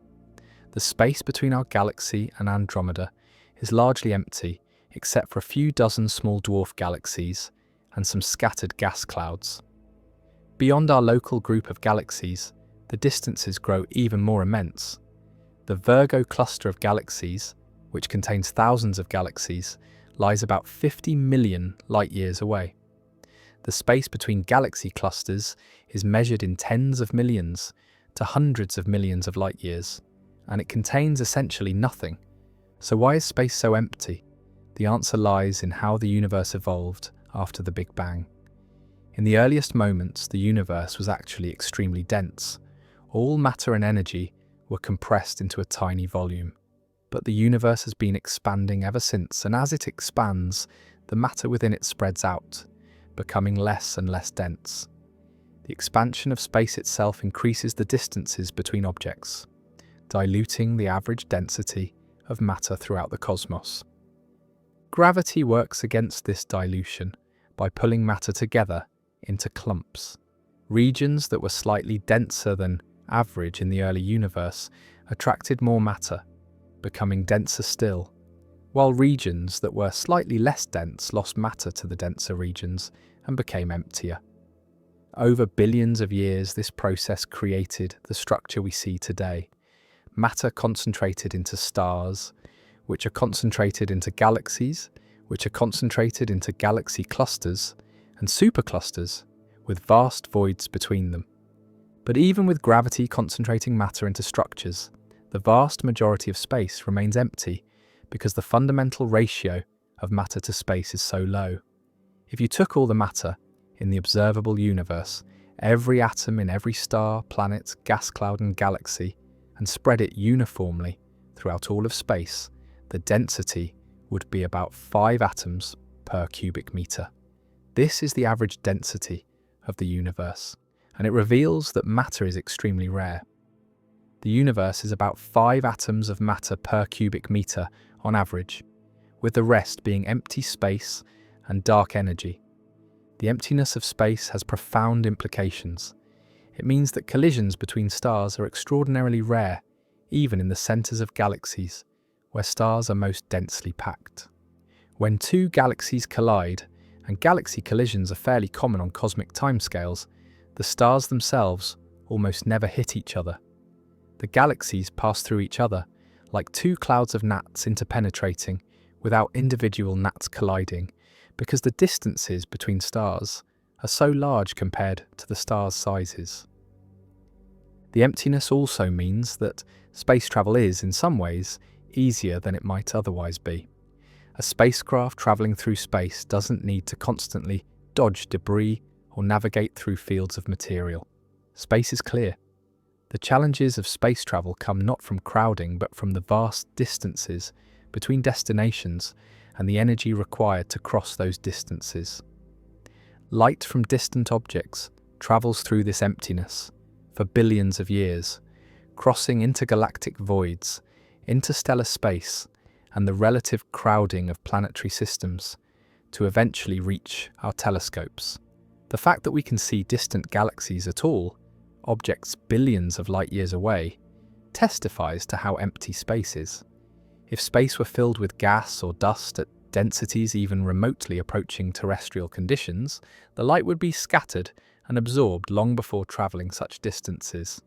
The space between our galaxy and Andromeda is largely empty, except for a few dozen small dwarf galaxies and some scattered gas clouds. Beyond our local group of galaxies, the distances grow even more immense. The Virgo cluster of galaxies, which contains thousands of galaxies, lies about 50 million light-years away. The space between galaxy clusters is measured in tens of millions to hundreds of millions of light-years, and it contains essentially nothing. So why is space so empty? The answer lies in how the universe evolved after the Big Bang. In the earliest moments, the universe was actually extremely dense. All matter and energy were compressed into a tiny volume. But the universe has been expanding ever since, and as it expands, the matter within it spreads out, becoming less and less dense. The expansion of space itself increases the distances between objects, diluting the average density of matter throughout the cosmos. Gravity works against this dilution by pulling matter together into clumps. Regions that were slightly denser than average in the early universe attracted more matter, becoming denser still, while regions that were slightly less dense lost matter to the denser regions and became emptier. Over billions of years, this process created the structure we see today. Matter concentrated into stars, which are concentrated into galaxies, which are concentrated into galaxy clusters and superclusters with vast voids between them. But even with gravity concentrating matter into structures, the vast majority of space remains empty because the fundamental ratio of matter to space is so low. If you took all the matter in the observable universe, every atom in every star, planet, gas cloud and galaxy, and spread it uniformly throughout all of space, the density would be about 5 atoms per cubic meter. This is the average density of the universe, and it reveals that matter is extremely rare. The universe is about 5 atoms of matter per cubic meter on average, with the rest being empty space and dark energy. The emptiness of space has profound implications. It means that collisions between stars are extraordinarily rare, even in the centers of galaxies, where stars are most densely packed. When two galaxies collide, and galaxy collisions are fairly common on cosmic timescales, the stars themselves almost never hit each other. The galaxies pass through each other, like two clouds of gnats interpenetrating without individual gnats colliding, because the distances between stars are so large compared to the stars' sizes. The emptiness also means that space travel is, in some ways, easier than it might otherwise be. A spacecraft travelling through space doesn't need to constantly dodge debris or navigate through fields of material. Space is clear. The challenges of space travel come not from crowding but from the vast distances between destinations and the energy required to cross those distances. Light from distant objects travels through this emptiness for billions of years, crossing intergalactic voids, interstellar space, and the relative crowding of planetary systems to eventually reach our telescopes. The fact that we can see distant galaxies at all, objects billions of light years away, testifies to how empty space is. If space were filled with gas or dust at densities even remotely approaching terrestrial conditions, the light would be scattered and absorbed long before travelling such distances.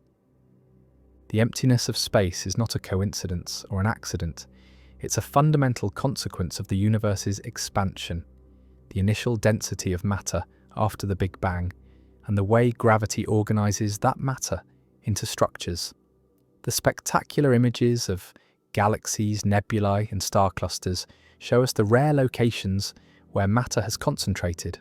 The emptiness of space is not a coincidence or an accident. It's a fundamental consequence of the universe's expansion, the initial density of matter after the Big Bang, and the way gravity organises that matter into structures. The spectacular images of galaxies, nebulae, and star clusters show us the rare locations where matter has concentrated.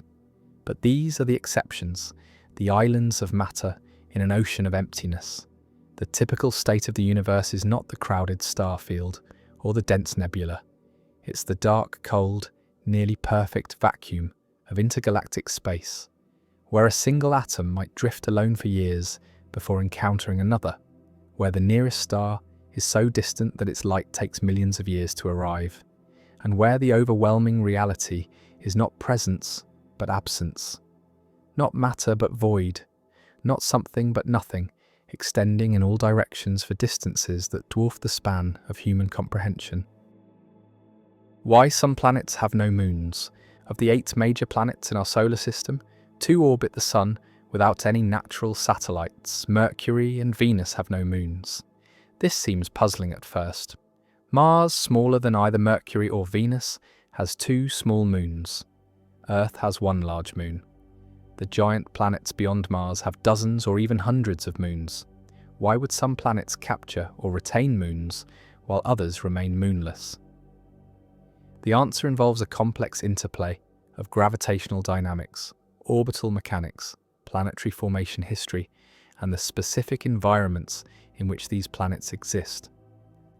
But these are the exceptions, the islands of matter in an ocean of emptiness. The typical state of the universe is not the crowded star field or the dense nebula. It's the dark, cold, nearly perfect vacuum of intergalactic space, where a single atom might drift alone for years before encountering another, where the nearest star is so distant that its light takes millions of years to arrive, and where the overwhelming reality is not presence but absence, not matter but void, not something but nothing, extending in all directions for distances that dwarf the span of human comprehension. Why some planets have no moons. Of the 8 major planets in our solar system, 2 orbit the Sun without any natural satellites. Mercury and Venus have no moons. This seems puzzling at first. Mars, smaller than either Mercury or Venus, has 2 small moons. Earth has 1 large moon. The giant planets beyond Mars have dozens or even hundreds of moons. Why would some planets capture or retain moons while others remain moonless? The answer involves a complex interplay of gravitational dynamics, orbital mechanics, planetary formation history, and the specific environments in which these planets exist.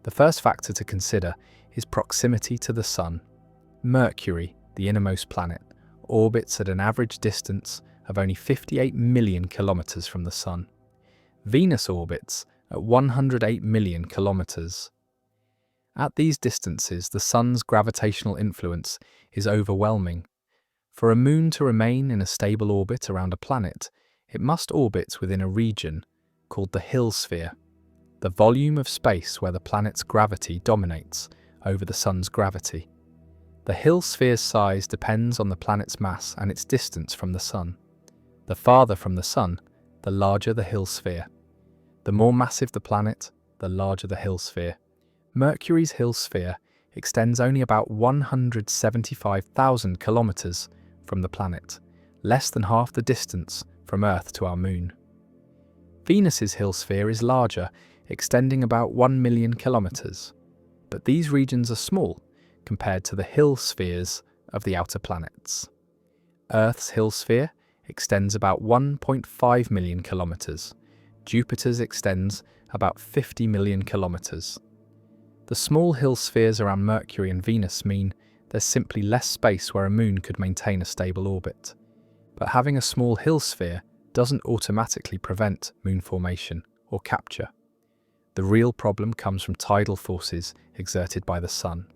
The first factor to consider is proximity to the Sun. Mercury, the innermost planet, orbits at an average distance of only 58 million kilometers from the Sun. Venus orbits at 108 million kilometers. At these distances, the Sun's gravitational influence is overwhelming. For a moon to remain in a stable orbit around a planet, it must orbit within a region called the Hill sphere, the volume of space where the planet's gravity dominates over the Sun's gravity. The Hill sphere's size depends on the planet's mass and its distance from the Sun. The farther from the Sun, the larger the Hill sphere. The more massive the planet, the larger the Hill sphere. Mercury's Hill sphere extends only about 175,000 kilometers from the planet, less than half the distance from Earth to our Moon. Venus's Hill sphere is larger, extending about 1 million kilometers, but these regions are small compared to the Hill spheres of the outer planets. Earth's Hill sphere extends about 1.5 million kilometers. Jupiter's extends about 50 million kilometers. The small hill spheres around Mercury and Venus mean there's simply less space where a moon could maintain a stable orbit. But having a small hill sphere doesn't automatically prevent moon formation or capture. The real problem comes from tidal forces exerted by the Sun.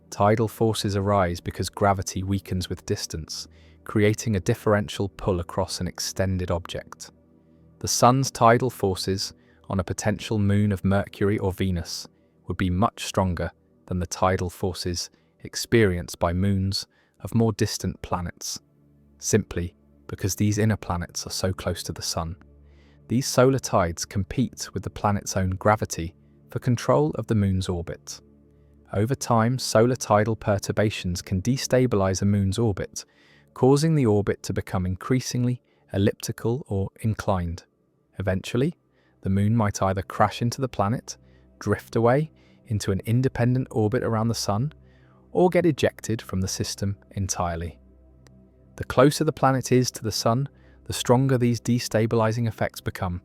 Tidal forces arise because gravity weakens with distance, creating a differential pull across an extended object. The Sun's tidal forces on a potential moon of Mercury or Venus would be much stronger than the tidal forces experienced by moons of more distant planets, simply because these inner planets are so close to the Sun. These solar tides compete with the planet's own gravity for control of the moon's orbit. Over time, solar tidal perturbations can destabilize a moon's orbit, causing the orbit to become increasingly elliptical or inclined. Eventually, the moon might either crash into the planet, drift away into an independent orbit around the Sun, or get ejected from the system entirely. The closer the planet is to the Sun, the stronger these destabilizing effects become.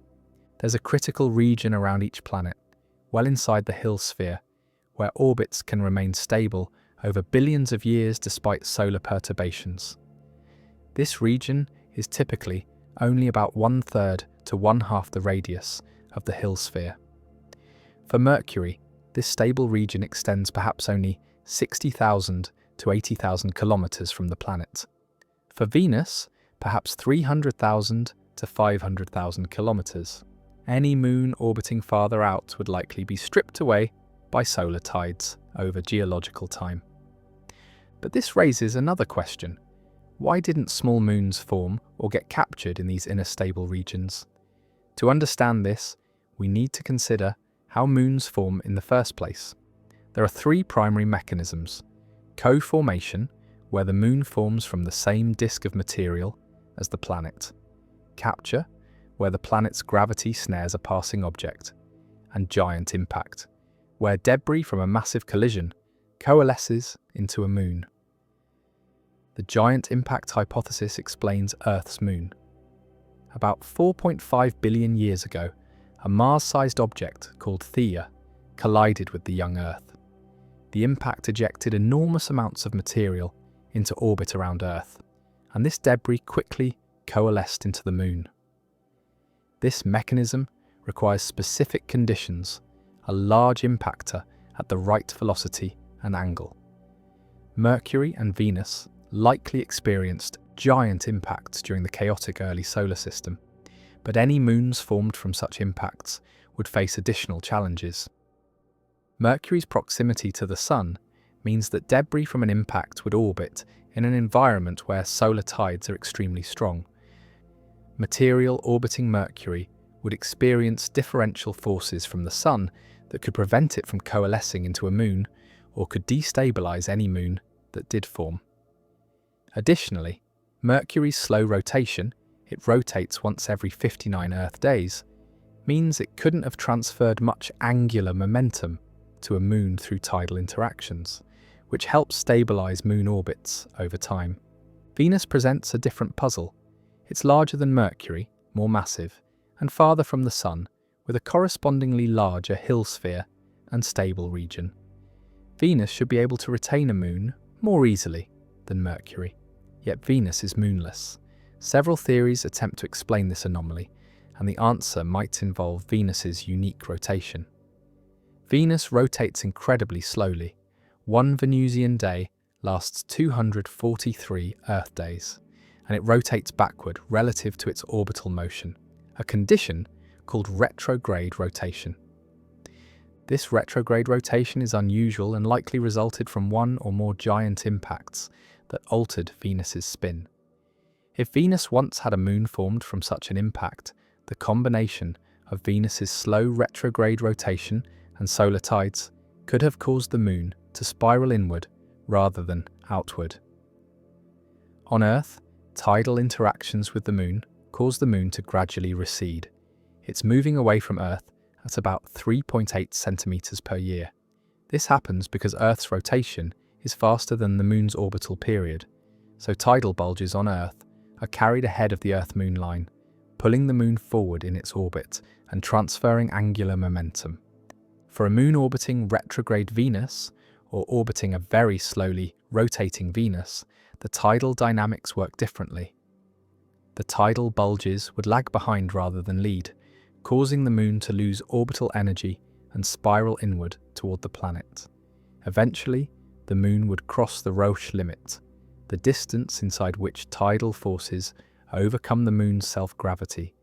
There's a critical region around each planet, well inside the Hill sphere, where orbits can remain stable over billions of years despite solar perturbations. This region is typically only about 1/3 to 1/2 the radius of the Hill sphere. For Mercury, this stable region extends perhaps only 60,000 to 80,000 kilometers from the planet. For Venus, perhaps 300,000 to 500,000 kilometers. Any moon orbiting farther out would likely be stripped away by solar tides over geological time. But this raises another question. Why didn't small moons form or get captured in these inner stable regions? To understand this, we need to consider how moons form in the first place. There are 3 primary mechanisms: co-formation, where the moon forms from the same disk of material as the planet; capture, where the planet's gravity snares a passing object; and giant impact, where debris from a massive collision coalesces into a moon. The giant impact hypothesis explains Earth's moon. About 4.5 billion years ago, a Mars-sized object called Theia collided with the young Earth. The impact ejected enormous amounts of material into orbit around Earth, and this debris quickly coalesced into the moon. This mechanism requires specific conditions, a large impactor at the right velocity and angle. Mercury and Venus likely experienced giant impacts during the chaotic early solar system, but any moons formed from such impacts would face additional challenges. Mercury's proximity to the Sun means that debris from an impact would orbit in an environment where solar tides are extremely strong. Material orbiting Mercury would experience differential forces from the Sun that could prevent it from coalescing into a moon, or could destabilize any moon that did form. Additionally, Mercury's slow rotation, it rotates once every 59 Earth days, means it couldn't have transferred much angular momentum to a moon through tidal interactions, which helps stabilize moon orbits over time. Venus presents a different puzzle. It's larger than Mercury, more massive, and farther from the Sun, with a correspondingly larger hill sphere and stable region. Venus should be able to retain a moon more easily than Mercury, yet Venus is moonless. Several theories attempt to explain this anomaly, and the answer might involve Venus's unique rotation. Venus rotates incredibly slowly. One Venusian day lasts 243 Earth days, and it rotates backward relative to its orbital motion, a condition called retrograde rotation. This retrograde rotation is unusual and likely resulted from one or more giant impacts that altered Venus's spin. If Venus once had a moon formed from such an impact, the combination of Venus's slow retrograde rotation and solar tides could have caused the moon to spiral inward rather than outward. On Earth, tidal interactions with the moon cause the moon to gradually recede. It's moving away from Earth at about 3.8 centimeters per year. This happens because Earth's rotation is faster than the moon's orbital period, so tidal bulges on Earth are carried ahead of the Earth-Moon line, pulling the moon forward in its orbit and transferring angular momentum. For a moon orbiting retrograde Venus, or orbiting a very slowly rotating Venus, the tidal dynamics work differently. The tidal bulges would lag behind rather than lead, causing the moon to lose orbital energy and spiral inward toward the planet. Eventually, the moon would cross the Roche limit, the distance inside which tidal forces overcome the moon's self-gravity,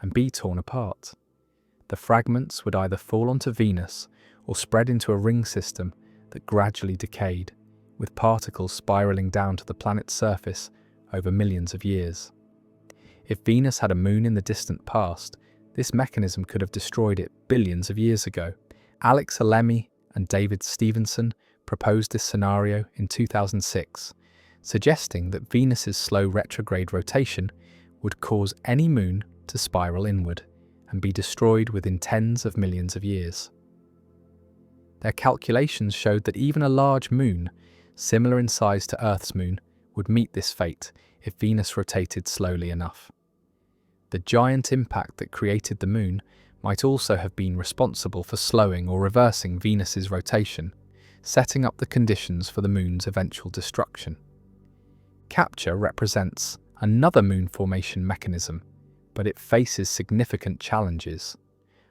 and be torn apart. The fragments would either fall onto Venus or spread into a ring system that gradually decayed, with particles spiraling down to the planet's surface over millions of years. If Venus had a moon in the distant past, this mechanism could have destroyed it billions of years ago. Alex Alemi and David Stevenson proposed this scenario in 2006, suggesting that Venus's slow retrograde rotation would cause any moon to spiral inward and be destroyed within tens of millions of years. Their calculations showed that even a large moon, similar in size to Earth's moon, would meet this fate if Venus rotated slowly enough. The giant impact that created the moon might also have been responsible for slowing or reversing Venus's rotation, setting up the conditions for the moon's eventual destruction. Capture represents another moon formation mechanism, but it faces significant challenges.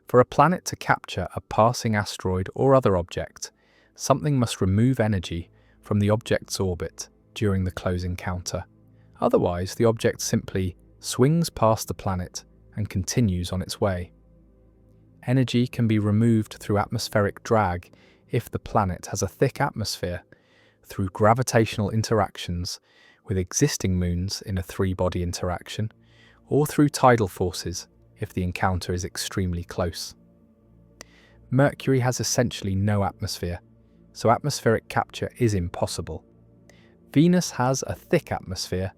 For a planet to capture a passing asteroid or other object, something must remove energy from the object's orbit during the close encounter. Otherwise, the object simply swings past the planet and continues on its way. Energy can be removed through atmospheric drag if the planet has a thick atmosphere, through gravitational interactions with existing moons in a three-body interaction, or through tidal forces if the encounter is extremely close. Mercury has essentially no atmosphere, so atmospheric capture is impossible. Venus has a thick atmosphere,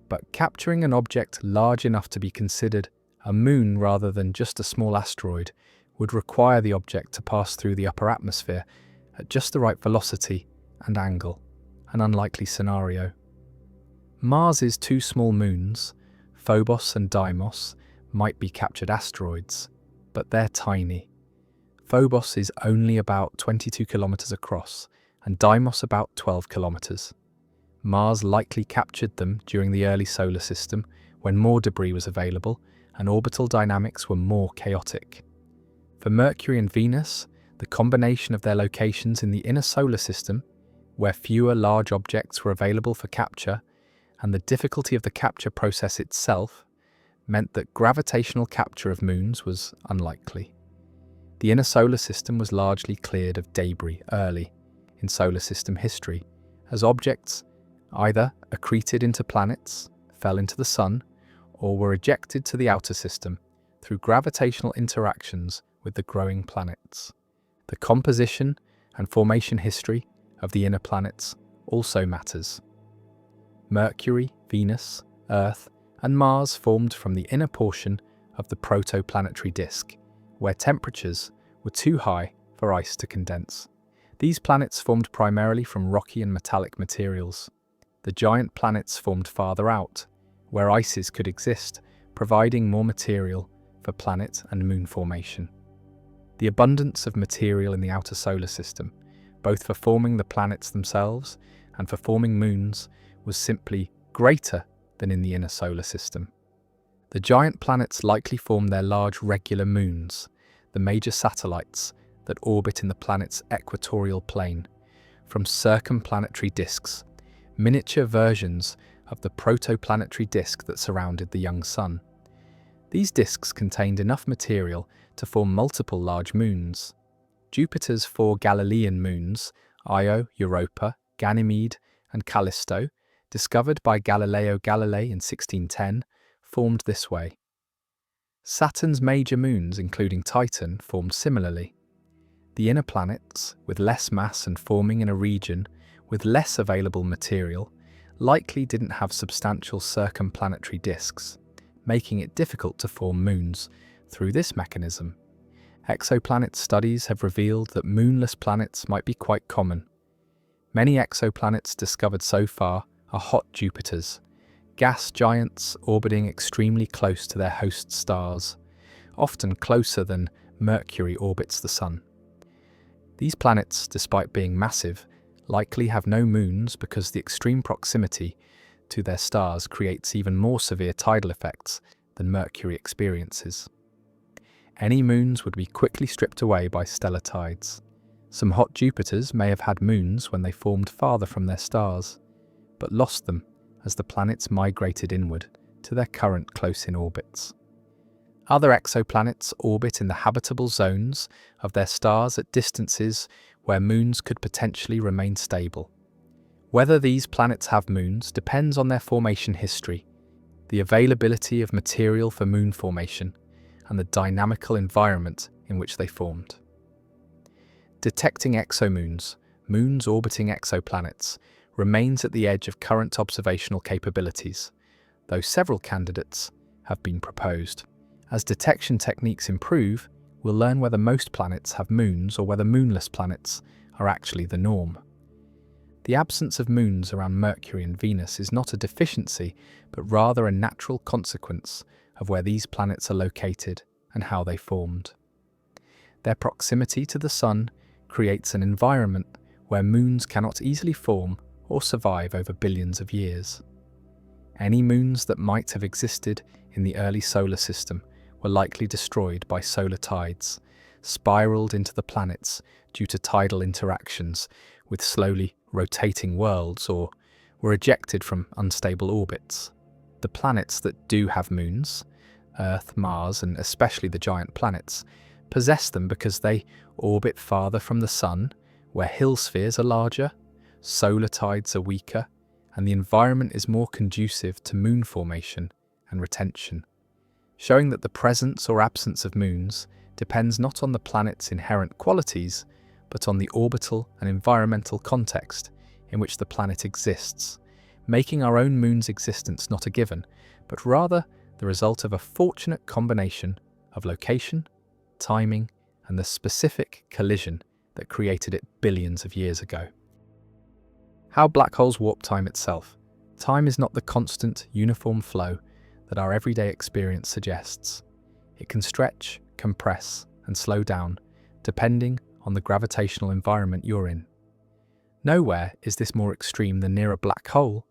but capturing an object large enough to be considered a moon rather than just a small asteroid would require the object to pass through the upper atmosphere at just the right velocity and angle, an unlikely scenario. Mars's two small moons, Phobos and Deimos, might be captured asteroids, but they're tiny. Phobos is only about 22 kilometers across, and Deimos about 12 kilometers. Mars likely captured them during the early solar system, when more debris was available and orbital dynamics were more chaotic. For Mercury and Venus, The combination of their locations in the inner solar system, where fewer large objects were available for capture, and the difficulty of the capture process itself, meant that gravitational capture of moons was unlikely. The inner solar system was largely cleared of debris early in solar system history, as objects either accreted into planets, fell into the sun, or were ejected to the outer system through gravitational interactions with the growing planets. The composition and formation history of the inner planets also matters. Mercury, Venus, Earth, and Mars formed from the inner portion of the protoplanetary disk, where temperatures were too high for ice to condense. These planets formed primarily from rocky and metallic materials. The giant planets formed farther out, where ices could exist, providing more material for planet and moon formation. The abundance of material in the outer solar system, both for forming the planets themselves and for forming moons, was simply greater than in the inner solar system. The giant planets likely formed their large regular moons, the major satellites that orbit in the planet's equatorial plane, from circumplanetary disks, miniature versions of the protoplanetary disk that surrounded the young sun. These disks contained enough material to form multiple large moons. Jupiter's 4 Galilean moons, Io, Europa, Ganymede, and Callisto, discovered by Galileo Galilei in 1610, formed this way. Saturn's major moons, including Titan, formed similarly. The inner planets, with less mass and forming in a region with less available material, likely didn't have substantial circumplanetary disks, making it difficult to form moons through this mechanism. Exoplanet studies have revealed that moonless planets might be quite common. Many exoplanets discovered so far are hot Jupiters, gas giants orbiting extremely close to their host stars, often closer than Mercury orbits the Sun. These planets, despite being massive, likely have no moons because the extreme proximity to their stars creates even more severe tidal effects than Mercury experiences. Any moons would be quickly stripped away by stellar tides. Some hot Jupiters may have had moons when they formed farther from their stars, but lost them as the planets migrated inward to their current close-in orbits. Other exoplanets orbit in the habitable zones of their stars at distances where moons could potentially remain stable. Whether these planets have moons depends on their formation history, the availability of material for moon formation, and the dynamical environment in which they formed. Detecting exomoons, moons orbiting exoplanets, remains at the edge of current observational capabilities, though several candidates have been proposed. As detection techniques improve, we'll learn whether most planets have moons or whether moonless planets are actually the norm. The absence of moons around Mercury and Venus is not a deficiency, but rather a natural consequence of where these planets are located and how they formed. Their proximity to the Sun creates an environment where moons cannot easily form or survive over billions of years. Any moons that might have existed in the early solar system were likely destroyed by solar tides, spiraled into the planets due to tidal interactions with slowly rotating worlds, or were ejected from unstable orbits. The planets that do have moons, Earth, Mars, and especially the giant planets, possess them because they orbit farther from the Sun, where Hill spheres are larger, solar tides are weaker, and the environment is more conducive to moon formation and retention, showing that the presence or absence of moons depends not on the planet's inherent qualities, but on the orbital and environmental context in which the planet exists, making our own moon's existence not a given, but rather the result of a fortunate combination of location, timing, and the specific collision that created it billions of years ago. How black holes warp time itself. Time is not the constant, uniform flow that our everyday experience suggests. It can stretch, compress, and slow down, depending on the gravitational environment you're in. Nowhere is this more extreme than near a black hole,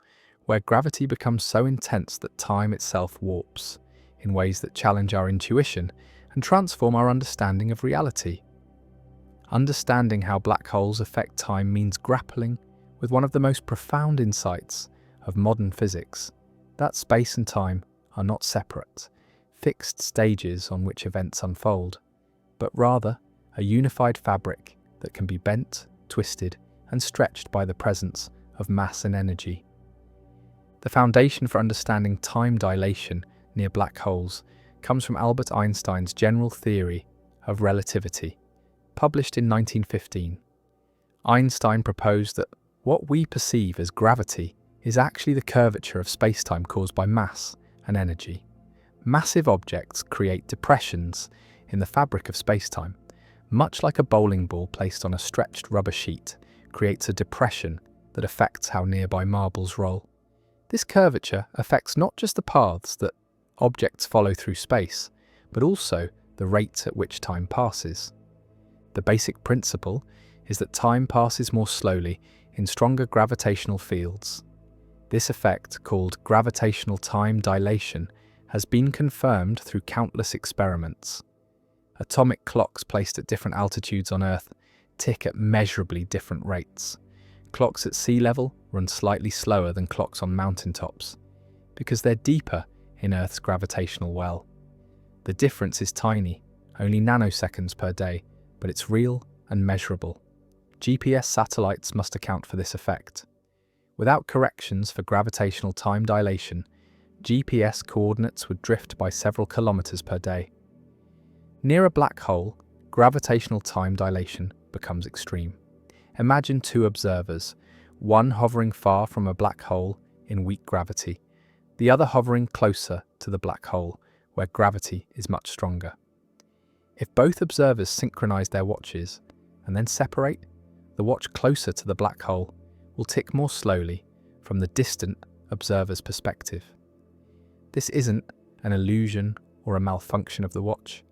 where gravity becomes so intense that time itself warps in ways that challenge our intuition and transform our understanding of reality. Understanding how black holes affect time means grappling with one of the most profound insights of modern physics, that space and time are not separate, fixed stages on which events unfold, but rather a unified fabric that can be bent, twisted, and stretched by the presence of mass and energy. The foundation for understanding time dilation near black holes comes from Albert Einstein's general theory of relativity, published in 1915. Einstein proposed that what we perceive as gravity is actually the curvature of spacetime caused by mass and energy. Massive objects create depressions in the fabric of spacetime, much like a bowling ball placed on a stretched rubber sheet creates a depression that affects how nearby marbles roll. This curvature affects not just the paths that objects follow through space, but also the rate at which time passes. The basic principle is that time passes more slowly in stronger gravitational fields. This effect, called gravitational time dilation, has been confirmed through countless experiments. Atomic clocks placed at different altitudes on Earth tick at measurably different rates. Clocks at sea level run slightly slower than clocks on mountaintops, because they're deeper in Earth's gravitational well. The difference is tiny, only nanoseconds per day, but it's real and measurable. GPS satellites must account for this effect. Without corrections for gravitational time dilation, GPS coordinates would drift by several kilometers per day. Near a black hole, gravitational time dilation becomes extreme. Imagine two observers, one hovering far from a black hole in weak gravity, the other hovering closer to the black hole, where gravity is much stronger. If both observers synchronize their watches and then separate, the watch closer to the black hole will tick more slowly from the distant observer's perspective. This isn't an illusion or a malfunction of the watch.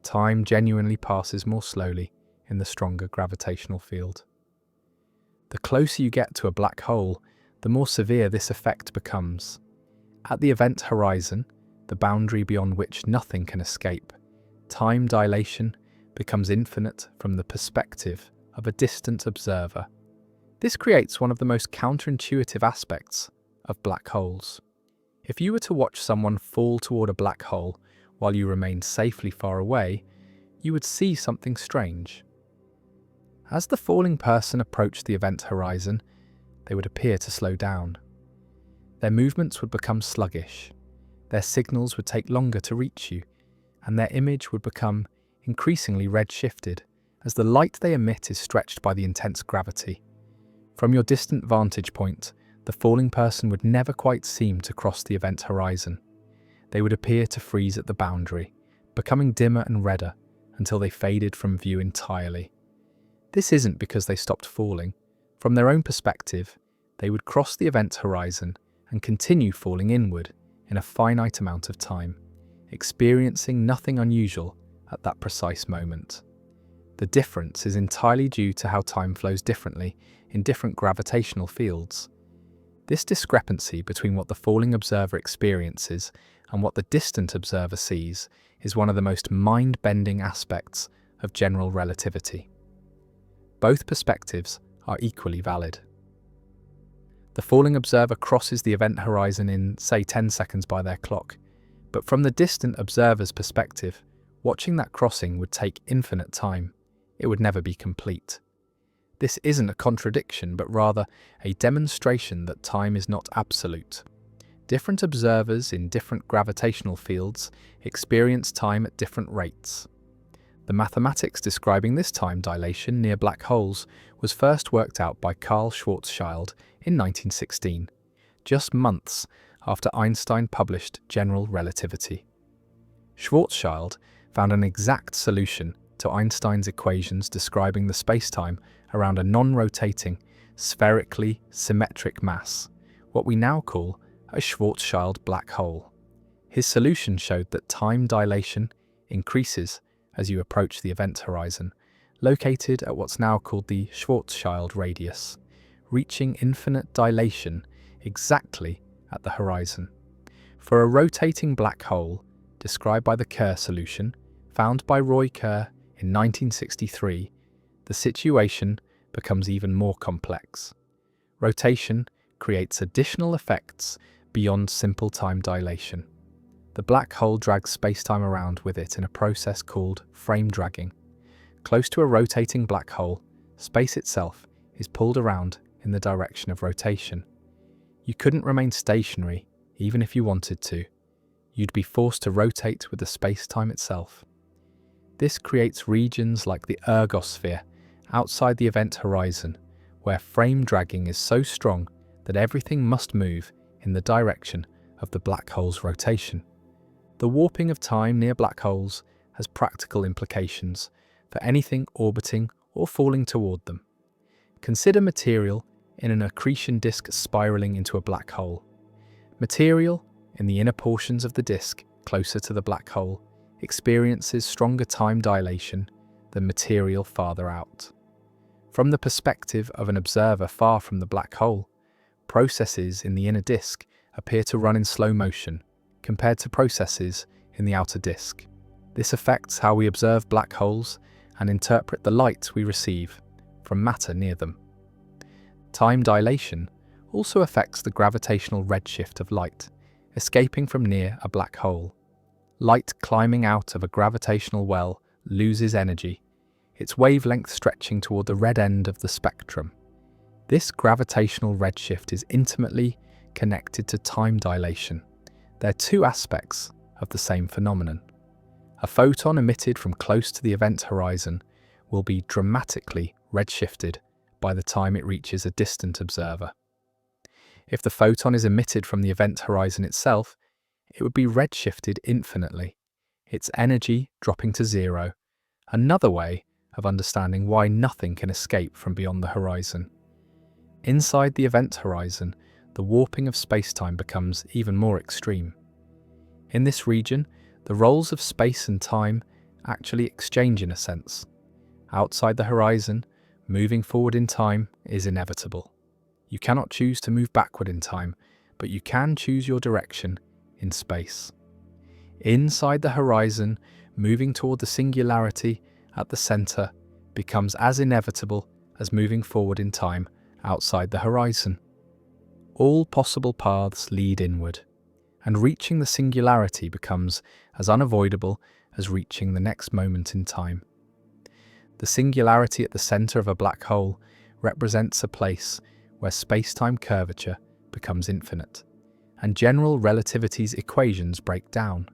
Time genuinely passes more slowly in the stronger gravitational field. The closer you get to a black hole, the more severe this effect becomes. At the event horizon, the boundary beyond which nothing can escape, time dilation becomes infinite from the perspective of a distant observer. This creates one of the most counterintuitive aspects of black holes. If you were to watch someone fall toward a black hole while you remained safely far away, you would see something strange. As the falling person approached the event horizon, they would appear to slow down. Their movements would become sluggish, their signals would take longer to reach you, and their image would become increasingly red-shifted as the light they emit is stretched by the intense gravity. From your distant vantage point, the falling person would never quite seem to cross the event horizon. They would appear to freeze at the boundary, becoming dimmer and redder until they faded from view entirely. This isn't because they stopped falling. From their own perspective, they would cross the event horizon and continue falling inward in a finite amount of time, experiencing nothing unusual at that precise moment. The difference is entirely due to how time flows differently in different gravitational fields. This discrepancy between what the falling observer experiences and what the distant observer sees is one of the most mind-bending aspects of general relativity. Both perspectives are equally valid. The falling observer crosses the event horizon in, say, 10 seconds by their clock, but from the distant observer's perspective, watching that crossing would take infinite time. It would never be complete. This isn't a contradiction, but rather a demonstration that time is not absolute. Different observers in different gravitational fields experience time at different rates. The mathematics describing this time dilation near black holes was first worked out by Carl Schwarzschild in 1916, just months after Einstein published general relativity. Schwarzschild found an exact solution to Einstein's equations describing the spacetime around a non-rotating, spherically symmetric mass, what we now call a Schwarzschild black hole. His solution showed that time dilation increases as you approach the event horizon, located at what's now called the Schwarzschild radius, reaching infinite dilation exactly at the horizon. For a rotating black hole, described by the Kerr solution, found by Roy Kerr in 1963, the situation becomes even more complex. Rotation creates additional effects beyond simple time dilation. The black hole drags spacetime around with it in a process called frame dragging. Close to a rotating black hole, space itself is pulled around in the direction of rotation. You couldn't remain stationary, even if you wanted to. You'd be forced to rotate with the space-time itself. This creates regions like the ergosphere outside the event horizon, where frame dragging is so strong that everything must move in the direction of the black hole's rotation. The warping of time near black holes has practical implications for anything orbiting or falling toward them. Consider material in an accretion disk spiraling into a black hole. Material in the inner portions of the disk, closer to the black hole, experiences stronger time dilation than material farther out. From the perspective of an observer far from the black hole, processes in the inner disk appear to run in slow motion compared to processes in the outer disk. This affects how we observe black holes and interpret the light we receive from matter near them. Time dilation also affects the gravitational redshift of light, escaping from near a black hole. Light climbing out of a gravitational well loses energy, its wavelength stretching toward the red end of the spectrum. This gravitational redshift is intimately connected to time dilation. They're two aspects of the same phenomenon. A photon emitted from close to the event horizon will be dramatically redshifted by the time it reaches a distant observer. If the photon is emitted from the event horizon itself, it would be redshifted infinitely, its energy dropping to zero, another way of understanding why nothing can escape from beyond the horizon. Inside the event horizon, the warping of spacetime becomes even more extreme. In this region, the roles of space and time actually exchange in a sense. Outside the horizon, moving forward in time is inevitable. You cannot choose to move backward in time, but you can choose your direction in space. Inside the horizon, moving toward the singularity at the center becomes as inevitable as moving forward in time outside the horizon. All possible paths lead inward, and reaching the singularity becomes as unavoidable as reaching the next moment in time. The singularity at the center of a black hole represents a place where space-time curvature becomes infinite, and general relativity's equations break down.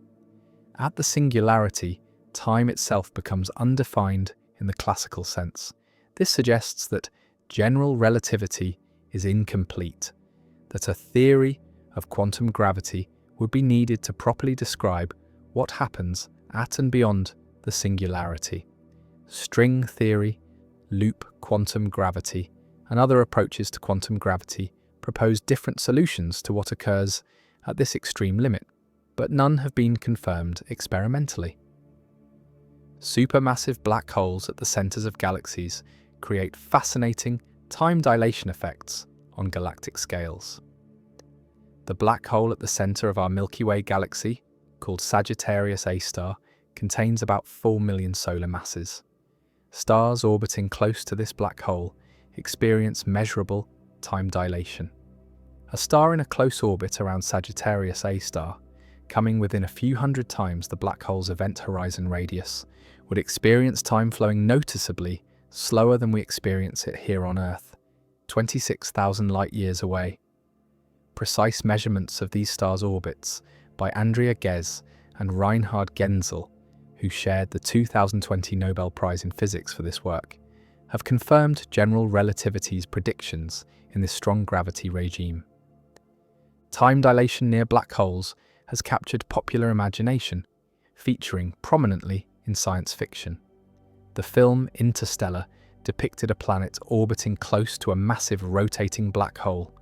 At the singularity, time itself becomes undefined in the classical sense. This suggests that general relativity is incomplete, that a theory of quantum gravity would be needed to properly describe what happens at and beyond the singularity. String theory, loop quantum gravity, and other approaches to quantum gravity propose different solutions to what occurs at this extreme limit, but none have been confirmed experimentally. Supermassive black holes at the centers of galaxies create fascinating time dilation effects on galactic scales. The black hole at the center of our Milky Way galaxy, called Sagittarius A star, contains about 4 million solar masses. Stars orbiting close to this black hole experience measurable time dilation. A star in a close orbit around Sagittarius A star, coming within a few hundred times the black hole's event horizon radius, would experience time flowing noticeably slower than we experience it here on Earth, 26,000 light-years away. Precise measurements of these stars' orbits by Andrea Ghez and Reinhard Genzel, who shared the 2020 Nobel Prize in Physics for this work, have confirmed general relativity's predictions in this strong gravity regime. Time dilation near black holes has captured popular imagination, featuring prominently in science fiction. The film Interstellar depicted a planet orbiting close to a massive rotating black hole,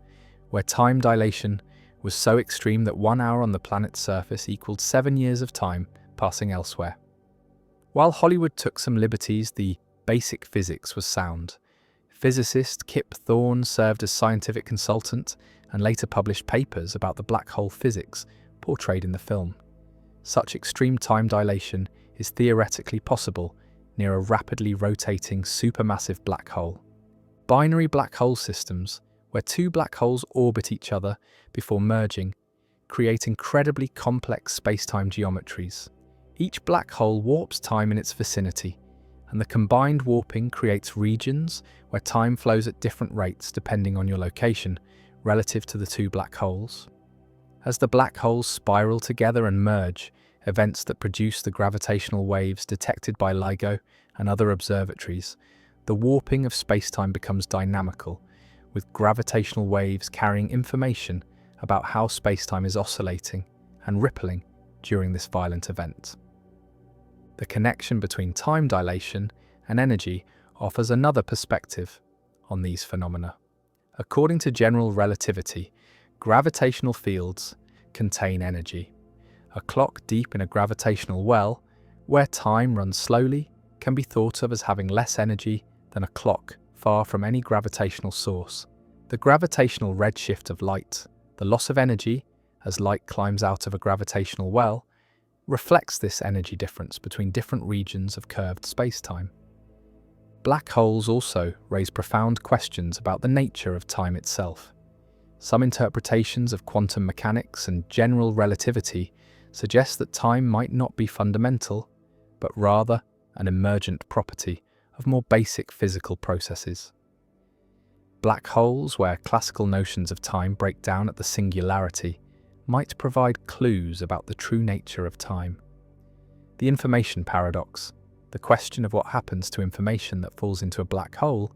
where time dilation was so extreme that 1 hour on the planet's surface equaled 7 years of time passing elsewhere. While Hollywood took some liberties, the basic physics was sound. Physicist Kip Thorne served as scientific consultant and later published papers about the black hole physics portrayed in the film. Such extreme time dilation is theoretically possible near a rapidly rotating supermassive black hole. Binary black hole systems, where two black holes orbit each other before merging, create incredibly complex space-time geometries. Each black hole warps time in its vicinity, and the combined warping creates regions where time flows at different rates depending on your location relative to the two black holes. As the black holes spiral together and merge, events that produce the gravitational waves detected by LIGO and other observatories, the warping of spacetime becomes dynamical, with gravitational waves carrying information about how spacetime is oscillating and rippling during this violent event. The connection between time dilation and energy offers another perspective on these phenomena. According to general relativity, gravitational fields contain energy. A clock deep in a gravitational well, where time runs slowly, can be thought of as having less energy than a clock far from any gravitational source. The gravitational redshift of light, the loss of energy as light climbs out of a gravitational well, reflects this energy difference between different regions of curved spacetime. Black holes also raise profound questions about the nature of time itself. Some interpretations of quantum mechanics and general relativity suggest that time might not be fundamental, but rather an emergent property of more basic physical processes. Black holes, where classical notions of time break down at the singularity, might provide clues about the true nature of time. The information paradox, the question of what happens to information that falls into a black hole,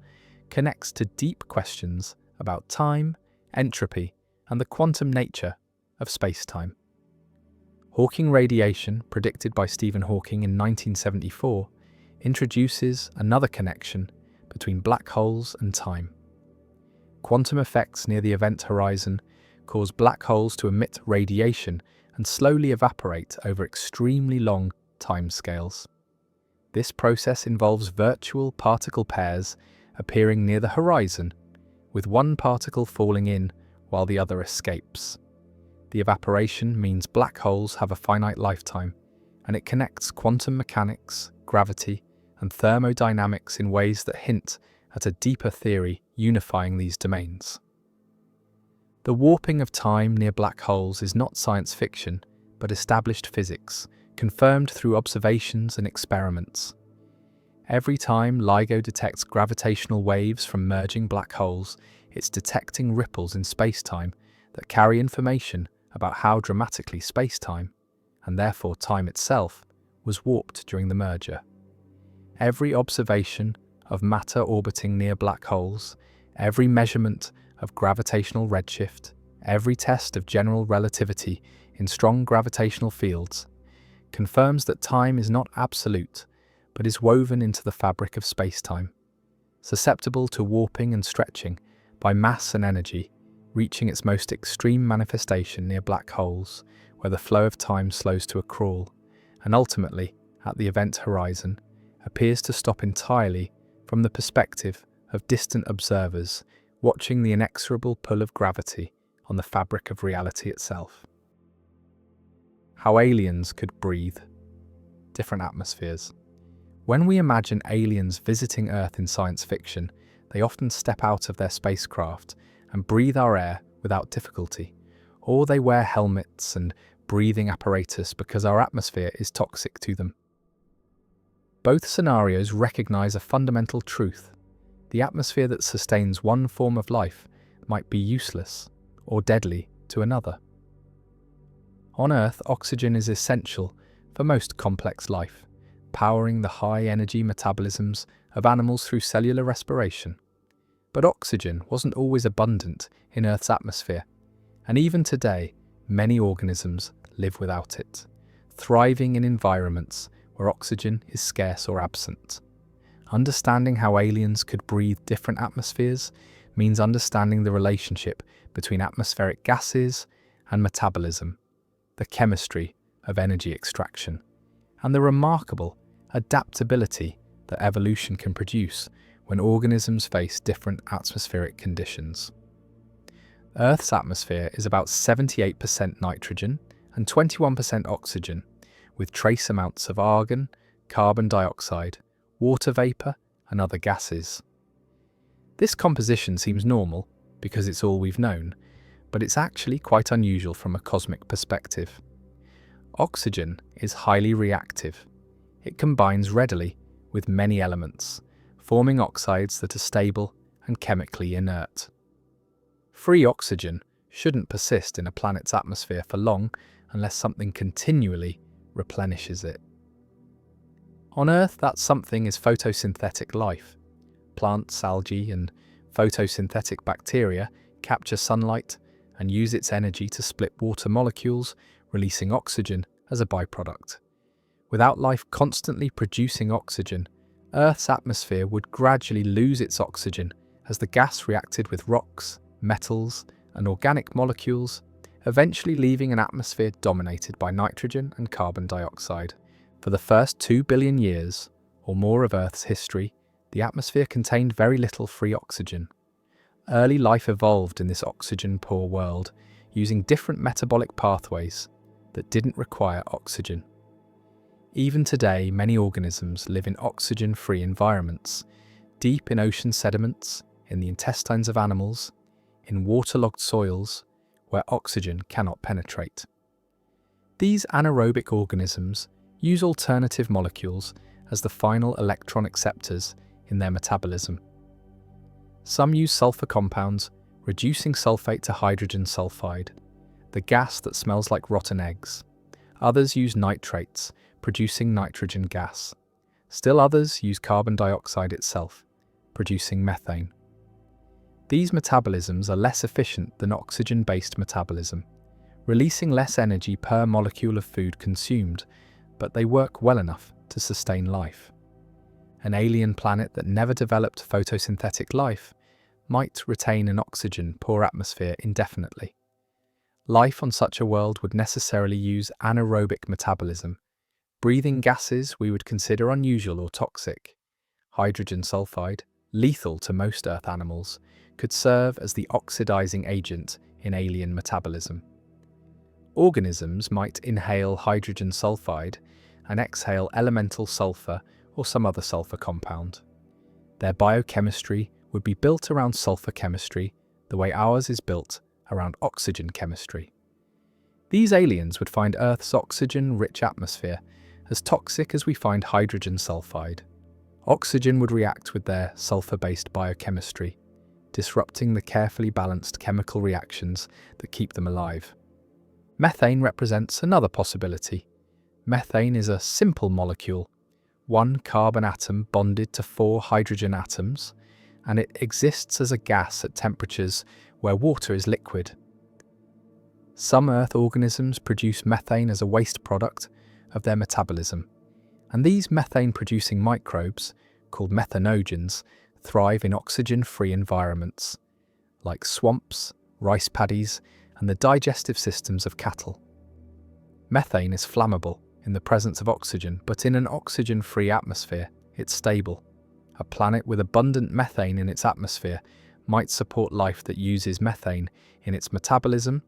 connects to deep questions about time, entropy, and the quantum nature of spacetime. Hawking radiation, predicted by Stephen Hawking in 1974, introduces another connection between black holes and time. Quantum effects near the event horizon cause black holes to emit radiation and slowly evaporate over extremely long timescales. This process involves virtual particle pairs appearing near the horizon, with one particle falling in while the other escapes. The evaporation means black holes have a finite lifetime, and it connects quantum mechanics, gravity, and thermodynamics in ways that hint at a deeper theory unifying these domains. The warping of time near black holes is not science fiction, but established physics, confirmed through observations and experiments. Every time LIGO detects gravitational waves from merging black holes, it's detecting ripples in spacetime that carry information about how dramatically spacetime, and therefore time itself, was warped during the merger. Every observation of matter orbiting near black holes, every measurement of gravitational redshift, every test of general relativity in strong gravitational fields, confirms that time is not absolute, but is woven into the fabric of spacetime, susceptible to warping and stretching by mass and energy, reaching its most extreme manifestation near black holes, where the flow of time slows to a crawl, and ultimately, at the event horizon, appears to stop entirely from the perspective of distant observers watching the inexorable pull of gravity on the fabric of reality itself. How aliens could breathe different atmospheres. When we imagine aliens visiting Earth in science fiction, they often step out of their spacecraft and breathe our air without difficulty, or they wear helmets and breathing apparatus because our atmosphere is toxic to them. Both scenarios recognize a fundamental truth. The atmosphere that sustains one form of life might be useless or deadly to another. On Earth, oxygen is essential for most complex life, powering the high-energy metabolisms of animals through cellular respiration. But oxygen wasn't always abundant in Earth's atmosphere, and even today, many organisms live without it, thriving in environments where oxygen is scarce or absent. Understanding how aliens could breathe different atmospheres means understanding the relationship between atmospheric gases and metabolism, the chemistry of energy extraction, and the remarkable adaptability that evolution can produce when organisms face different atmospheric conditions. Earth's atmosphere is about 78% nitrogen and 21% oxygen, with trace amounts of argon, carbon dioxide, water vapor, and other gases. This composition seems normal because it's all we've known, but it's actually quite unusual from a cosmic perspective. Oxygen is highly reactive. It combines readily with many elements, forming oxides that are stable and chemically inert. Free oxygen shouldn't persist in a planet's atmosphere for long unless something continually replenishes it. On Earth, that something is photosynthetic life. Plants, algae, and photosynthetic bacteria capture sunlight and use its energy to split water molecules, releasing oxygen as a byproduct. Without life constantly producing oxygen, Earth's atmosphere would gradually lose its oxygen as the gas reacted with rocks, metals, and organic molecules, eventually leaving an atmosphere dominated by nitrogen and carbon dioxide. For the first 2 billion years, or more of Earth's history, the atmosphere contained very little free oxygen. Early life evolved in this oxygen-poor world, using different metabolic pathways that didn't require oxygen. Even today, many organisms live in oxygen-free environments, deep in ocean sediments, in the intestines of animals, in waterlogged soils, where oxygen cannot penetrate. These anaerobic organisms use alternative molecules as the final electron acceptors in their metabolism. Some use sulfur compounds, reducing sulfate to hydrogen sulfide, the gas that smells like rotten eggs. Others use nitrates, producing nitrogen gas. Still others use carbon dioxide itself, producing methane. These metabolisms are less efficient than oxygen-based metabolism, releasing less energy per molecule of food consumed, but they work well enough to sustain life. An alien planet that never developed photosynthetic life might retain an oxygen-poor atmosphere indefinitely. Life on such a world would necessarily use anaerobic metabolism, breathing gases we would consider unusual or toxic. Hydrogen sulfide, lethal to most Earth animals, could serve as the oxidizing agent in alien metabolism. Organisms might inhale hydrogen sulfide and exhale elemental sulfur or some other sulfur compound. Their biochemistry would be built around sulfur chemistry, the way ours is built around oxygen chemistry. These aliens would find Earth's oxygen-rich atmosphere as toxic as we find hydrogen sulfide. Oxygen would react with their sulfur-based biochemistry, disrupting the carefully balanced chemical reactions that keep them alive. Methane represents another possibility. Methane is a simple molecule, one carbon atom bonded to 4 hydrogen atoms, and it exists as a gas at temperatures where water is liquid. Some Earth organisms produce methane as a waste product of their metabolism, and these methane-producing microbes, called methanogens, thrive in oxygen-free environments, like swamps, rice paddies, and the digestive systems of cattle. Methane is flammable in the presence of oxygen, but in an oxygen-free atmosphere, it's stable. A planet with abundant methane in its atmosphere might support life that uses methane in its metabolism,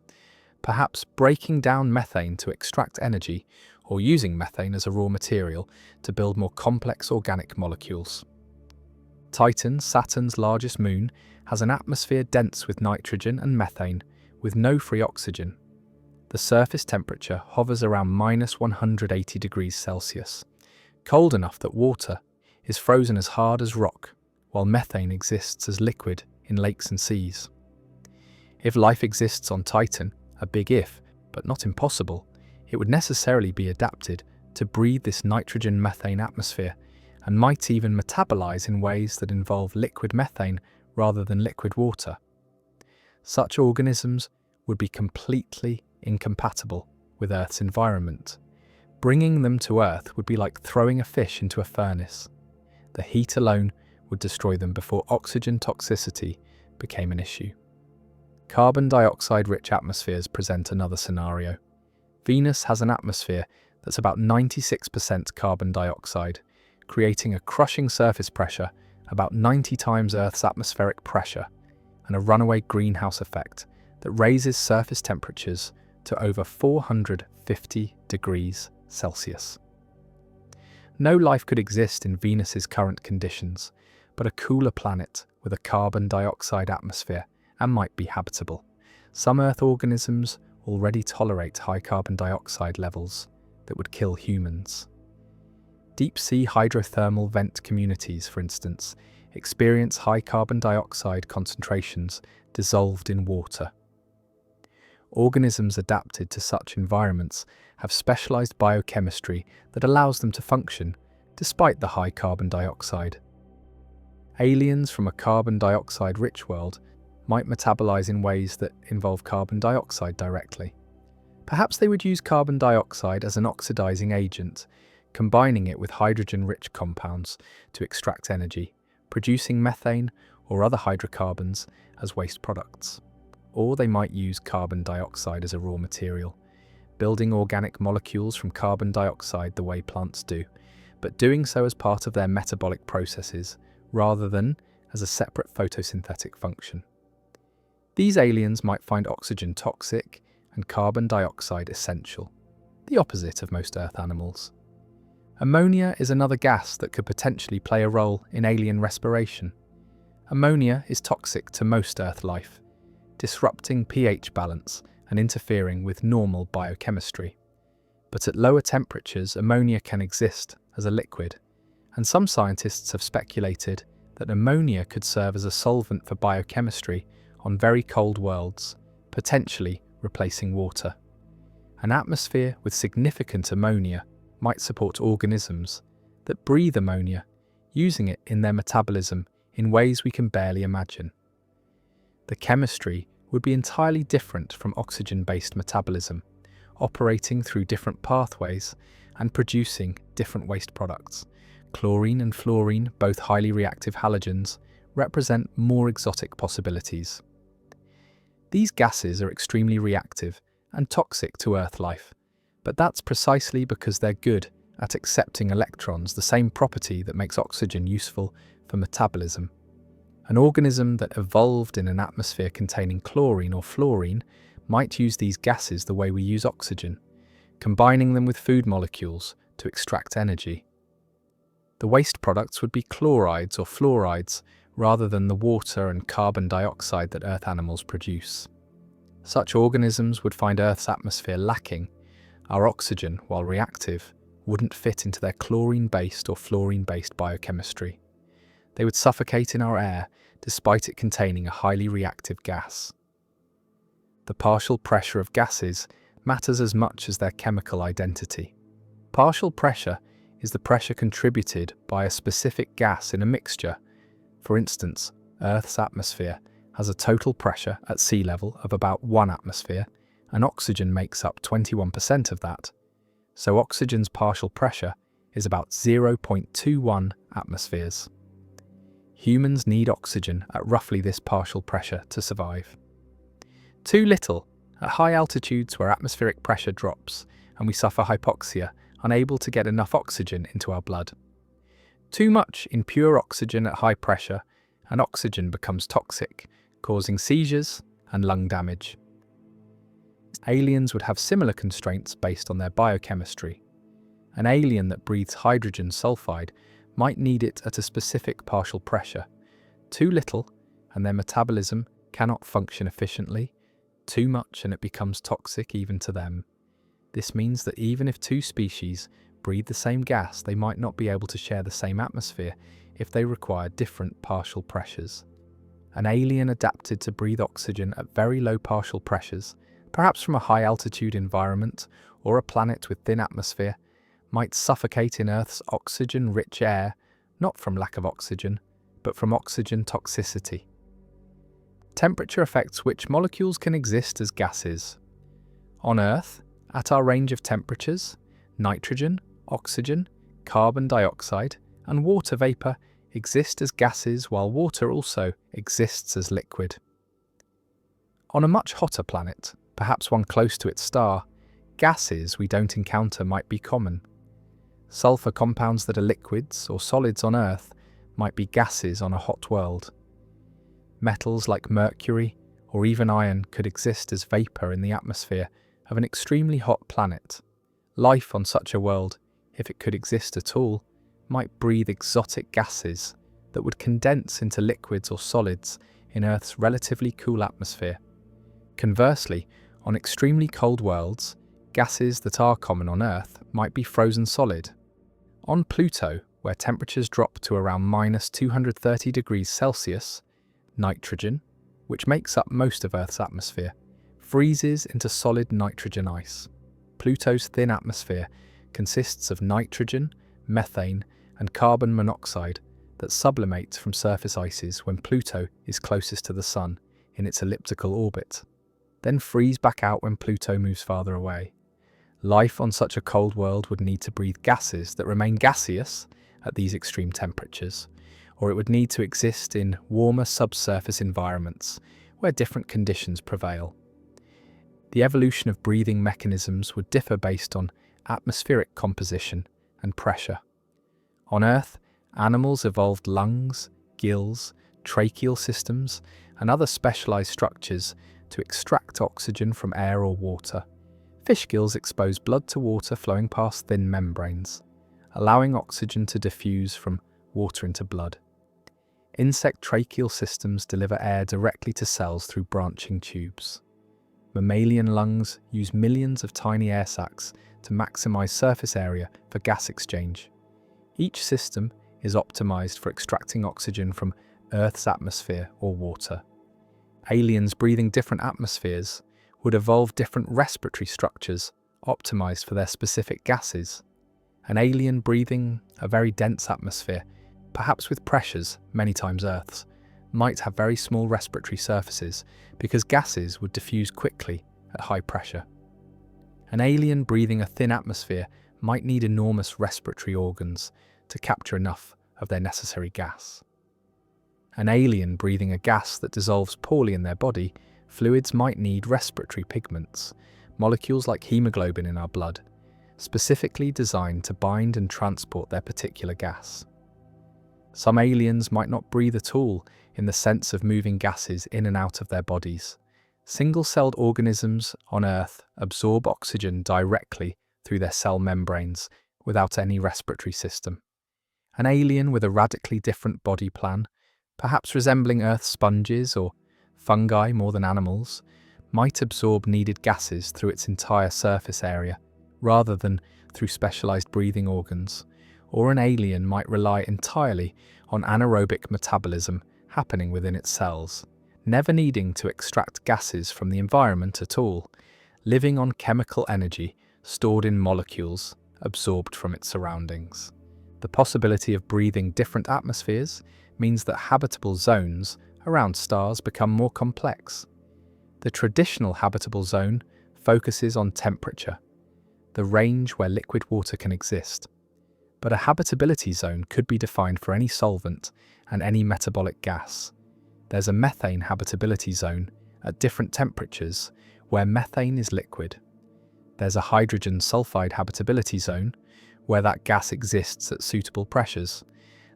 perhaps breaking down methane to extract energy or using methane as a raw material to build more complex organic molecules. Titan, Saturn's largest moon, has an atmosphere dense with nitrogen and methane, with no free oxygen. The surface temperature hovers around -180 degrees Celsius, cold enough that water is frozen as hard as rock, while methane exists as liquid in lakes and seas. If life exists on Titan, a big if, but not impossible, it would necessarily be adapted to breathe this nitrogen-methane atmosphere and might even metabolize in ways that involve liquid methane rather than liquid water. Such organisms would be completely incompatible with Earth's environment. Bringing them to Earth would be like throwing a fish into a furnace. The heat alone would destroy them before oxygen toxicity became an issue. Carbon dioxide-rich atmospheres present another scenario. Venus has an atmosphere that's about 96% carbon dioxide, creating a crushing surface pressure about 90 times Earth's atmospheric pressure, and a runaway greenhouse effect that raises surface temperatures to over 450 degrees Celsius. No life could exist in Venus's current conditions, but a cooler planet with a carbon dioxide atmosphere and might be habitable. Some Earth organisms already tolerate high carbon dioxide levels that would kill humans. Deep-sea hydrothermal vent communities, for instance, experience high carbon dioxide concentrations dissolved in water. Organisms adapted to such environments have specialized biochemistry that allows them to function despite the high carbon dioxide. Aliens from a carbon dioxide-rich world might metabolize in ways that involve carbon dioxide directly. Perhaps they would use carbon dioxide as an oxidizing agent, combining it with hydrogen-rich compounds to extract energy, producing methane or other hydrocarbons as waste products. Or they might use carbon dioxide as a raw material, building organic molecules from carbon dioxide the way plants do, but doing so as part of their metabolic processes rather than as a separate photosynthetic function. These aliens might find oxygen toxic and carbon dioxide essential, the opposite of most Earth animals. Ammonia is another gas that could potentially play a role in alien respiration. Ammonia is toxic to most Earth life, disrupting pH balance and interfering with normal biochemistry. But at lower temperatures, ammonia can exist as a liquid, and some scientists have speculated that ammonia could serve as a solvent for biochemistry on very cold worlds, potentially replacing water. An atmosphere with significant ammonia might support organisms that breathe ammonia, using it in their metabolism in ways we can barely imagine. The chemistry would be entirely different from oxygen-based metabolism, operating through different pathways and producing different waste products. Chlorine and fluorine, both highly reactive halogens, represent more exotic possibilities. These gases are extremely reactive and toxic to Earth life, but that's precisely because they're good at accepting electrons, the same property that makes oxygen useful for metabolism. An organism that evolved in an atmosphere containing chlorine or fluorine might use these gases the way we use oxygen, combining them with food molecules to extract energy. The waste products would be chlorides or fluorides rather than the water and carbon dioxide that Earth animals produce. Such organisms would find Earth's atmosphere lacking. Our oxygen, while reactive, wouldn't fit into their chlorine-based or fluorine-based biochemistry. They would suffocate in our air despite it containing a highly reactive gas. The partial pressure of gases matters as much as their chemical identity. Partial pressure is the pressure contributed by a specific gas in a mixture. For instance, Earth's atmosphere has a total pressure at sea level of about 1 atmosphere, and oxygen makes up 21% of that. So oxygen's partial pressure is about 0.21 atmospheres. Humans need oxygen at roughly this partial pressure to survive. Too little at high altitudes where atmospheric pressure drops and we suffer hypoxia, unable to get enough oxygen into our blood. Too much in pure oxygen at high pressure and oxygen becomes toxic, causing seizures and lung damage. Aliens would have similar constraints based on their biochemistry. An alien that breathes hydrogen sulfide might need it at a specific partial pressure. Too little, and their metabolism cannot function efficiently. Too much, and it becomes toxic even to them. This means that even if two species breathe the same gas, they might not be able to share the same atmosphere if they require different partial pressures. An alien adapted to breathe oxygen at very low partial pressures, perhaps from a high-altitude environment or a planet with thin atmosphere, might suffocate in Earth's oxygen-rich air, not from lack of oxygen, but from oxygen toxicity. Temperature affects which molecules can exist as gases. On Earth, at our range of temperatures, nitrogen, oxygen, carbon dioxide, and water vapor exist as gases, while water also exists as liquid. On a much hotter planet, perhaps one close to its star, gases we don't encounter might be common. Sulfur compounds that are liquids or solids on Earth might be gases on a hot world. Metals like mercury or even iron could exist as vapor in the atmosphere of an extremely hot planet. Life on such a world if it could exist at all, might breathe exotic gases that would condense into liquids or solids in Earth's relatively cool atmosphere. Conversely, on extremely cold worlds, gases that are common on Earth might be frozen solid. On Pluto, where temperatures drop to around -230 degrees Celsius, nitrogen, which makes up most of Earth's atmosphere, freezes into solid nitrogen ice. Pluto's thin atmosphere consists of nitrogen, methane, and carbon monoxide that sublimates from surface ices when Pluto is closest to the Sun in its elliptical orbit, then freeze back out when Pluto moves farther away. Life on such a cold world would need to breathe gases that remain gaseous at these extreme temperatures, or it would need to exist in warmer subsurface environments where different conditions prevail. The evolution of breathing mechanisms would differ based on atmospheric composition and pressure. On Earth, animals evolved lungs, gills, tracheal systems, and other specialized structures to extract oxygen from air or water. Fish gills expose blood to water flowing past thin membranes, allowing oxygen to diffuse from water into blood. Insect tracheal systems deliver air directly to cells through branching tubes. Mammalian lungs use millions of tiny air sacs to maximize surface area for gas exchange. Each system is optimized for extracting oxygen from Earth's atmosphere or water. Aliens breathing different atmospheres would evolve different respiratory structures optimized for their specific gases. An alien breathing a very dense atmosphere, perhaps with pressures many times Earth's, might have very small respiratory surfaces because gases would diffuse quickly at high pressure. An alien breathing a thin atmosphere might need enormous respiratory organs to capture enough of their necessary gas. An alien breathing a gas that dissolves poorly in their body, fluids might need respiratory pigments, molecules like hemoglobin in our blood, specifically designed to bind and transport their particular gas. Some aliens might not breathe at all in the sense of moving gases in and out of their bodies. Single-celled organisms on Earth absorb oxygen directly through their cell membranes without any respiratory system. An alien with a radically different body plan, perhaps resembling Earth's sponges or fungi more than animals, might absorb needed gases through its entire surface area, rather than through specialized breathing organs. Or an alien might rely entirely on anaerobic metabolism happening within its cells, never needing to extract gases from the environment at all, living on chemical energy stored in molecules absorbed from its surroundings. The possibility of breathing different atmospheres means that habitable zones around stars become more complex. The traditional habitable zone focuses on temperature, the range where liquid water can exist. But a habitability zone could be defined for any solvent and any metabolic gas. There's a methane habitability zone at different temperatures where methane is liquid. There's a hydrogen sulfide habitability zone where that gas exists at suitable pressures.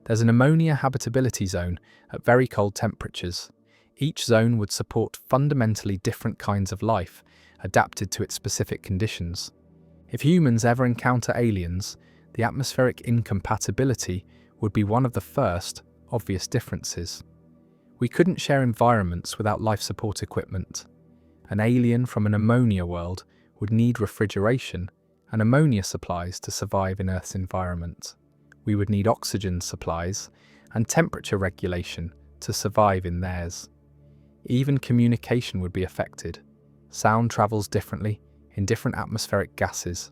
There's an ammonia habitability zone at very cold temperatures. Each zone would support fundamentally different kinds of life adapted to its specific conditions. If humans ever encounter aliens, the atmospheric incompatibility would be one of the first obvious differences. We couldn't share environments without life support equipment. An alien from an ammonia world would need refrigeration and ammonia supplies to survive in Earth's environment. We would need oxygen supplies and temperature regulation to survive in theirs. Even communication would be affected. Sound travels differently in different atmospheric gases.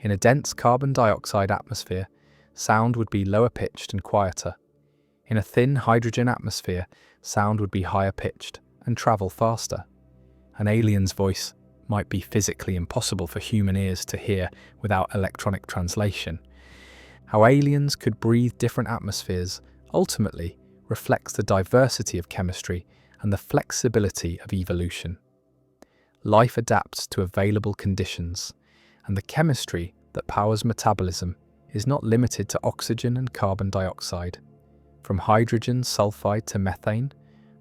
In a dense carbon dioxide atmosphere, sound would be lower pitched and quieter. In a thin hydrogen atmosphere, sound would be higher pitched and travel faster. An alien's voice might be physically impossible for human ears to hear without electronic translation. How aliens could breathe different atmospheres ultimately reflects the diversity of chemistry and the flexibility of evolution. Life adapts to available conditions, and the chemistry that powers metabolism is not limited to oxygen and carbon dioxide. From hydrogen sulfide to methane,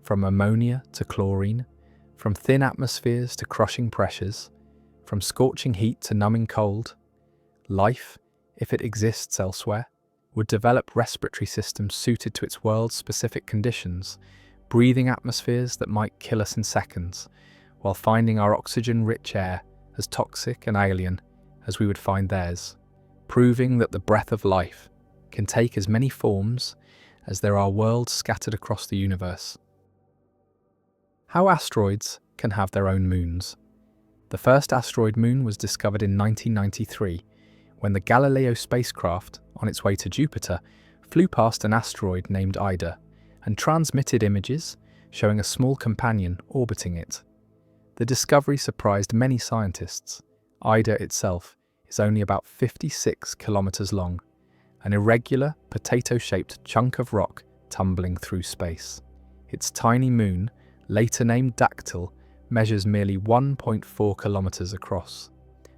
from ammonia to chlorine, from thin atmospheres to crushing pressures, from scorching heat to numbing cold, life if it exists elsewhere, would develop respiratory systems suited to its world's specific conditions, breathing atmospheres that might kill us in seconds, while finding our oxygen-rich air as toxic and alien as we would find theirs, proving that the breath of life can take as many forms as there are worlds scattered across the universe. How asteroids can have their own moons. The first asteroid moon was discovered in 1993, when the Galileo spacecraft, on its way to Jupiter, flew past an asteroid named Ida and transmitted images showing a small companion orbiting it. The discovery surprised many scientists. Ida itself is only about 56 kilometers long, an irregular, potato-shaped chunk of rock tumbling through space. Its tiny moon, later named Dactyl, measures merely 1.4 kilometers across.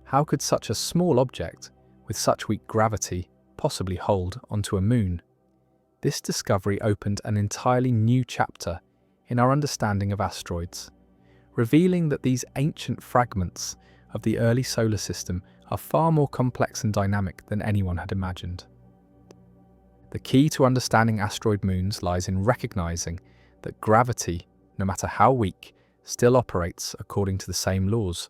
How could such a small object, with such weak gravity, possibly hold onto a moon? This discovery opened an entirely new chapter in our understanding of asteroids, revealing that these ancient fragments of the early solar system are far more complex and dynamic than anyone had imagined. The key to understanding asteroid moons lies in recognizing that gravity, no matter how weak, still operates according to the same laws,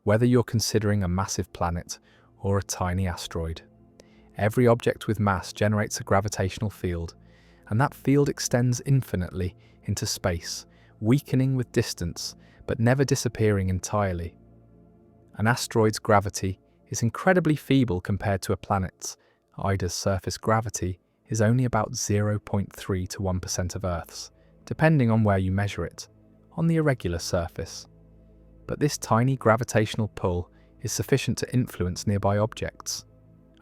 whether you're considering a massive planet or a tiny asteroid. Every object with mass generates a gravitational field, and that field extends infinitely into space, weakening with distance, but never disappearing entirely. An asteroid's gravity is incredibly feeble compared to a planet's. Ida's surface gravity is only about 0.3 to 1% of Earth's, depending on where you measure it, on the irregular surface. But this tiny gravitational pull is sufficient to influence nearby objects,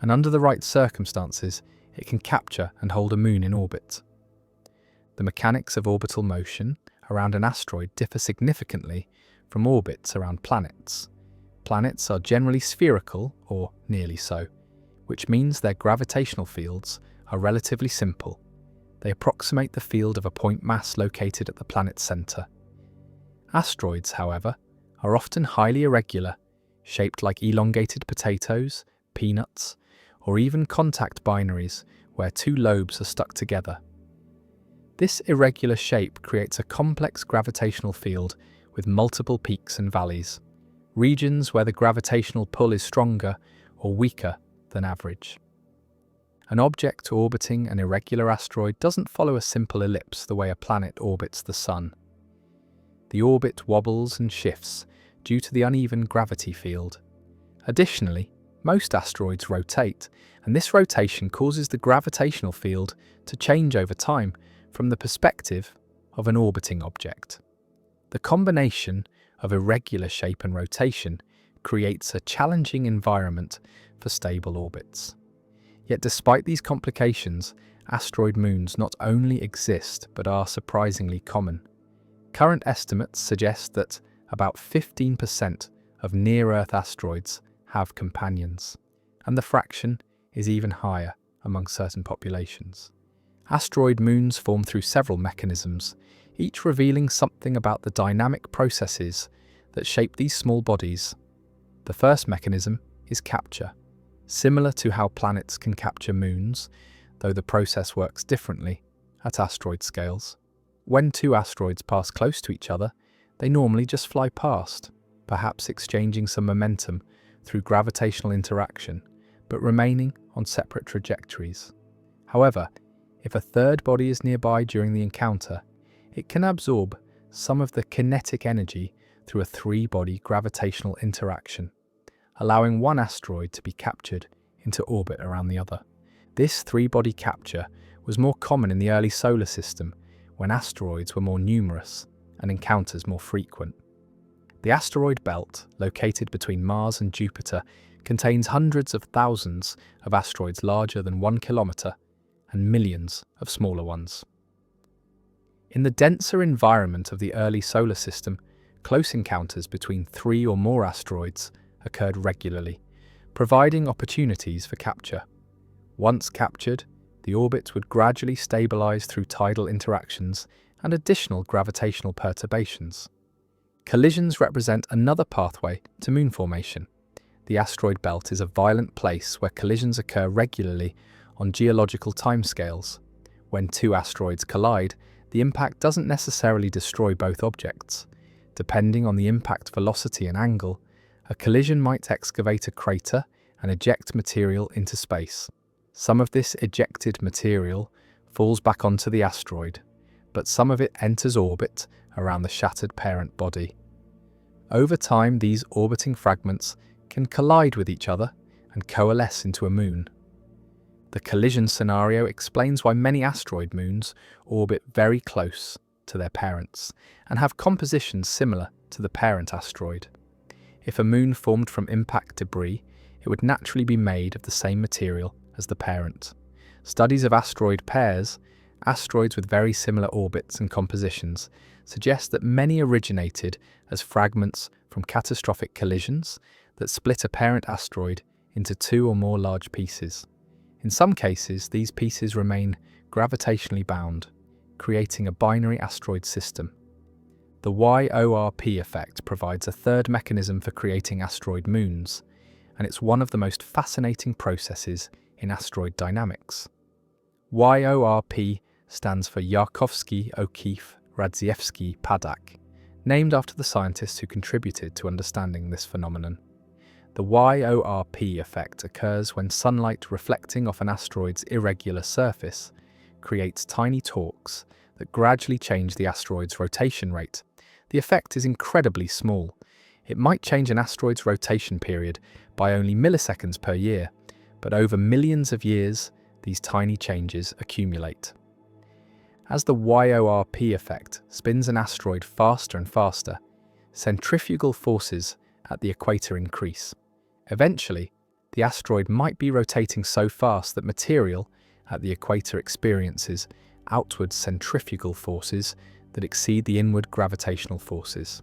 and under the right circumstances, it can capture and hold a moon in orbit. The mechanics of orbital motion around an asteroid differ significantly from orbits around planets. Planets are generally spherical, or nearly so, which means their gravitational fields are relatively simple. They approximate the field of a point mass located at the planet's center. Asteroids, however, are often highly irregular, shaped like elongated potatoes, peanuts, or even contact binaries where two lobes are stuck together. This irregular shape creates a complex gravitational field with multiple peaks and valleys, regions where the gravitational pull is stronger or weaker than average. An object orbiting an irregular asteroid doesn't follow a simple ellipse the way a planet orbits the Sun. The orbit wobbles and shifts due to the uneven gravity field. Additionally, most asteroids rotate, and this rotation causes the gravitational field to change over time from the perspective of an orbiting object. The combination of irregular shape and rotation creates a challenging environment for stable orbits. Yet despite these complications, asteroid moons not only exist but are surprisingly common. Current estimates suggest that about 15% of near-Earth asteroids have companions, and the fraction is even higher among certain populations. Asteroid moons form through several mechanisms, each revealing something about the dynamic processes that shape these small bodies. The first mechanism is capture. Similar to how planets can capture moons, though the process works differently at asteroid scales. When two asteroids pass close to each other, they normally just fly past, perhaps exchanging some momentum through gravitational interaction, but remaining on separate trajectories. However, if a third body is nearby during the encounter, it can absorb some of the kinetic energy through a three-body gravitational interaction, allowing one asteroid to be captured into orbit around the other. This three-body capture was more common in the early solar system, when asteroids were more numerous and encounters more frequent. The asteroid belt, located between Mars and Jupiter, contains hundreds of thousands of asteroids larger than 1 kilometer and millions of smaller ones. In the denser environment of the early solar system, close encounters between 3 or more asteroids occurred regularly, providing opportunities for capture. Once captured, the orbit would gradually stabilize through tidal interactions and additional gravitational perturbations. Collisions represent another pathway to moon formation. The asteroid belt is a violent place where collisions occur regularly on geological timescales. When two asteroids collide, the impact doesn't necessarily destroy both objects. Depending on the impact velocity and angle, a collision might excavate a crater and eject material into space. Some of this ejected material falls back onto the asteroid, but some of it enters orbit around the shattered parent body. Over time, these orbiting fragments can collide with each other and coalesce into a moon. The collision scenario explains why many asteroid moons orbit very close to their parents and have compositions similar to the parent asteroid. If a moon formed from impact debris, it would naturally be made of the same material as the parent. Studies of asteroid pairs, asteroids with very similar orbits and compositions, suggest that many originated as fragments from catastrophic collisions that split a parent asteroid into two or more large pieces. In some cases, these pieces remain gravitationally bound, creating a binary asteroid system. The YORP effect provides a third mechanism for creating asteroid moons, and it's one of the most fascinating processes in asteroid dynamics. YORP stands for Yarkovsky-O'Keefe-Radzievskii-Paddock, named after the scientists who contributed to understanding this phenomenon. The YORP effect occurs when sunlight reflecting off an asteroid's irregular surface creates tiny torques that gradually change the asteroid's rotation rate. The effect is incredibly small. It might change an asteroid's rotation period by only milliseconds per year, but over millions of years, these tiny changes accumulate. As the YORP effect spins an asteroid faster and faster, centrifugal forces at the equator increase. Eventually, the asteroid might be rotating so fast that material at the equator experiences outward centrifugal forces that exceed the inward gravitational forces.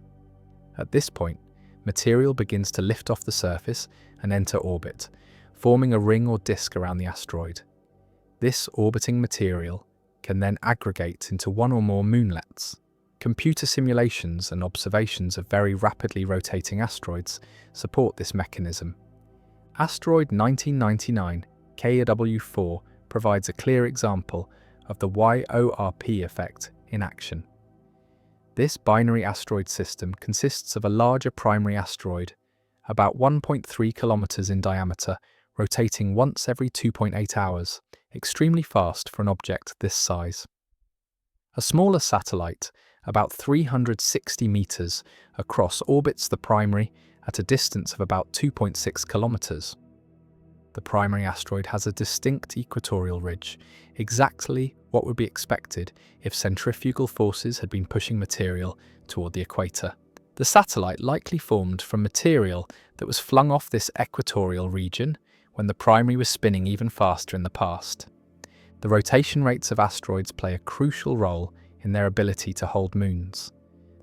At this point, material begins to lift off the surface and enter orbit, forming a ring or disk around the asteroid. This orbiting material can then aggregate into one or more moonlets. Computer simulations and observations of very rapidly rotating asteroids support this mechanism. Asteroid 1999 KW4 provides a clear example of the YORP effect in action. This binary asteroid system consists of a larger primary asteroid, about 1.3 kilometers in diameter, rotating once every 2.8 hours, extremely fast for an object this size. A smaller satellite, about 360 meters across, orbits the primary at a distance of about 2.6 kilometers. The primary asteroid has a distinct equatorial ridge, exactly what would be expected if centrifugal forces had been pushing material toward the equator. The satellite likely formed from material that was flung off this equatorial region when the primary was spinning even faster in the past. The rotation rates of asteroids play a crucial role in their ability to hold moons.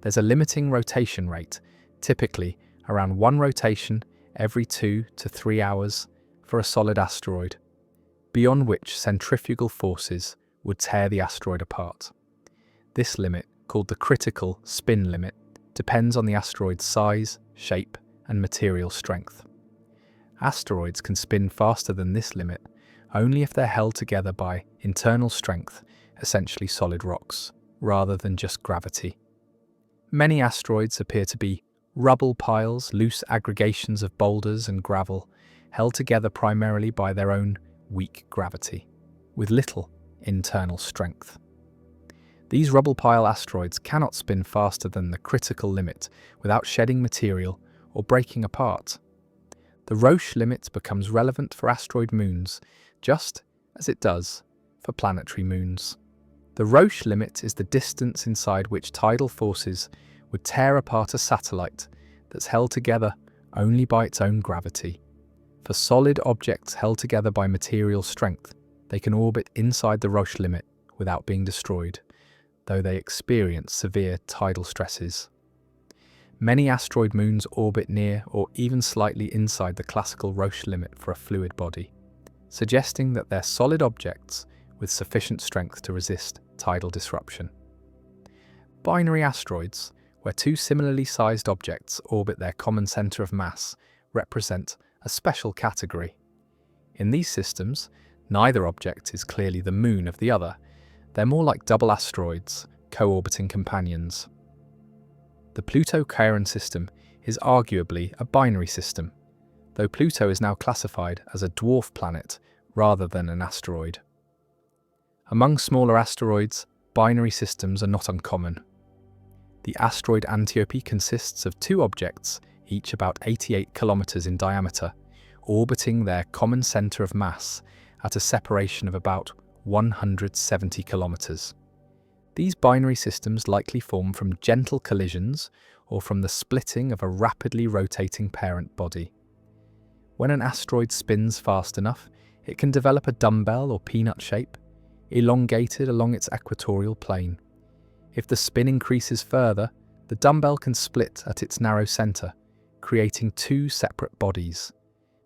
There's a limiting rotation rate, typically around one rotation every 2 to 3 hours for a solid asteroid, beyond which centrifugal forces would tear the asteroid apart. This limit, called the critical spin limit, depends on the asteroid's size, shape, and material strength. Asteroids can spin faster than this limit only if they're held together by internal strength, essentially solid rocks, rather than just gravity. Many asteroids appear to be rubble piles, loose aggregations of boulders and gravel, held together primarily by their own weak gravity, with little internal strength. These rubble pile asteroids cannot spin faster than the critical limit without shedding material or breaking apart. The Roche limit becomes relevant for asteroid moons, just as it does for planetary moons. The Roche limit is the distance inside which tidal forces would tear apart a satellite that's held together only by its own gravity. For solid objects held together by material strength, they can orbit inside the Roche limit without being destroyed, though they experience severe tidal stresses. Many asteroid moons orbit near or even slightly inside the classical Roche limit for a fluid body, suggesting that they're solid objects with sufficient strength to resist tidal disruption. Binary asteroids, where two similarly sized objects orbit their common center of mass, represent a special category. In these systems, neither object is clearly the moon of the other. They're more like double asteroids, co-orbiting companions. The Pluto-Charon system is arguably a binary system, though Pluto is now classified as a dwarf planet rather than an asteroid. Among smaller asteroids, binary systems are not uncommon. The asteroid Antiope consists of two objects, each about 88 kilometers in diameter, orbiting their common center of mass at a separation of about 170 kilometers. These binary systems likely form from gentle collisions or from the splitting of a rapidly rotating parent body. When an asteroid spins fast enough, it can develop a dumbbell or peanut shape, elongated along its equatorial plane. If the spin increases further, the dumbbell can split at its narrow center, creating two separate bodies.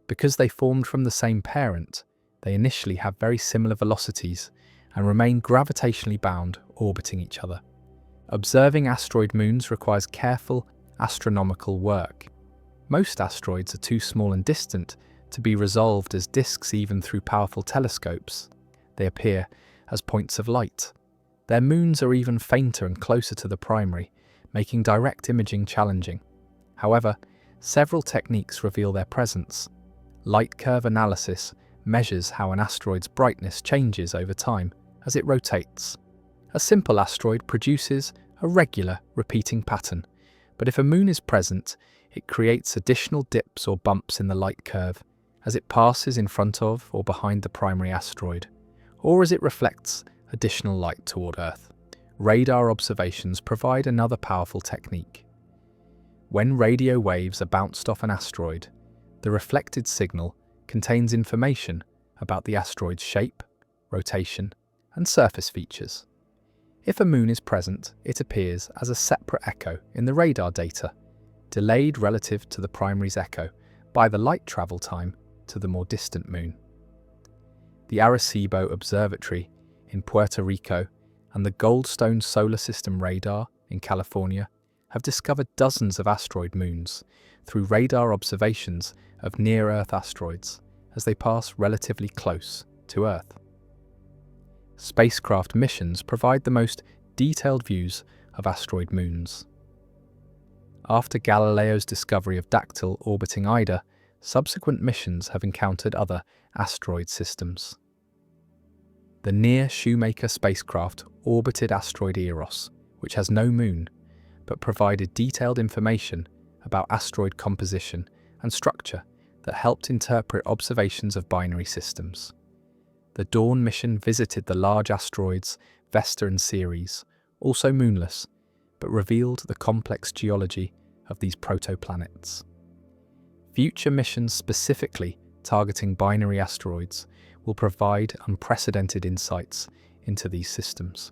Because they formed from the same parent, they initially have very similar velocities and remain gravitationally bound, orbiting each other. Observing asteroid moons requires careful astronomical work. Most asteroids are too small and distant to be resolved as disks even through powerful telescopes. They appear as points of light. Their moons are even fainter and closer to the primary, making direct imaging challenging. However, several techniques reveal their presence. Light curve analysis measures how an asteroid's brightness changes over time as it rotates. A simple asteroid produces a regular, repeating pattern, but if a moon is present, it creates additional dips or bumps in the light curve as it passes in front of or behind the primary asteroid, or as it reflects additional light toward Earth. Radar observations provide another powerful technique. When radio waves are bounced off an asteroid, the reflected signal contains information about the asteroid's shape, rotation, and surface features. If a moon is present, it appears as a separate echo in the radar data, delayed relative to the primary's echo by the light travel time to the more distant moon. The Arecibo Observatory in Puerto Rico and the Goldstone Solar System Radar in California have discovered dozens of asteroid moons through radar observations of near-Earth asteroids as they pass relatively close to Earth. Spacecraft missions provide the most detailed views of asteroid moons. After Galileo's discovery of Dactyl orbiting Ida, subsequent missions have encountered other asteroid systems. The near-Shoemaker spacecraft orbited asteroid Eros, which has no moon, but provided detailed information about asteroid composition and structure that helped interpret observations of binary systems. The Dawn mission visited the large asteroids Vesta and Ceres, also moonless, but revealed the complex geology of these protoplanets. Future missions specifically targeting binary asteroids will provide unprecedented insights into these systems.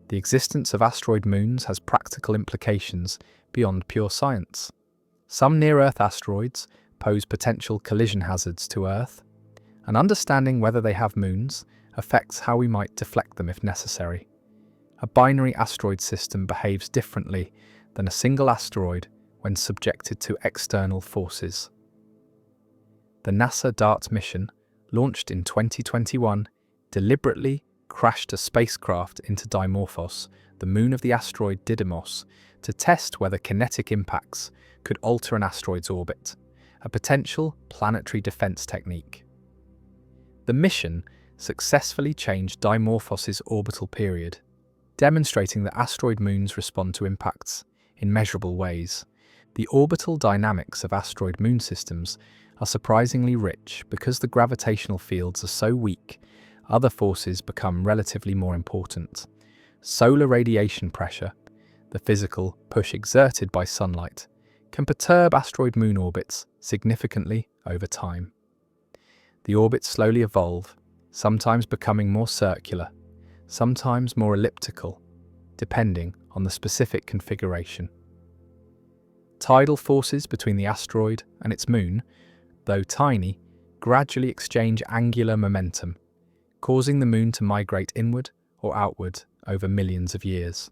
The existence of asteroid moons has practical implications beyond pure science. Some near-Earth asteroids pose potential collision hazards to Earth, and understanding whether they have moons affects how we might deflect them if necessary. A binary asteroid system behaves differently than a single asteroid when subjected to external forces. The NASA DART mission, launched in 2021, deliberately crashed a spacecraft into Dimorphos, the moon of the asteroid Didymos, to test whether kinetic impacts could alter an asteroid's orbit, a potential planetary defense technique. The mission successfully changed Dimorphos's orbital period, demonstrating that asteroid moons respond to impacts in measurable ways. The orbital dynamics of asteroid moon systems are surprisingly rich because the gravitational fields are so weak. Other forces become relatively more important. Solar radiation pressure, the physical push exerted by sunlight, can perturb asteroid moon orbits significantly over time. The orbits slowly evolve, sometimes becoming more circular, sometimes more elliptical, depending on the specific configuration. Tidal forces between the asteroid and its moon, though tiny, gradually exchange angular momentum, causing the moon to migrate inward or outward over millions of years,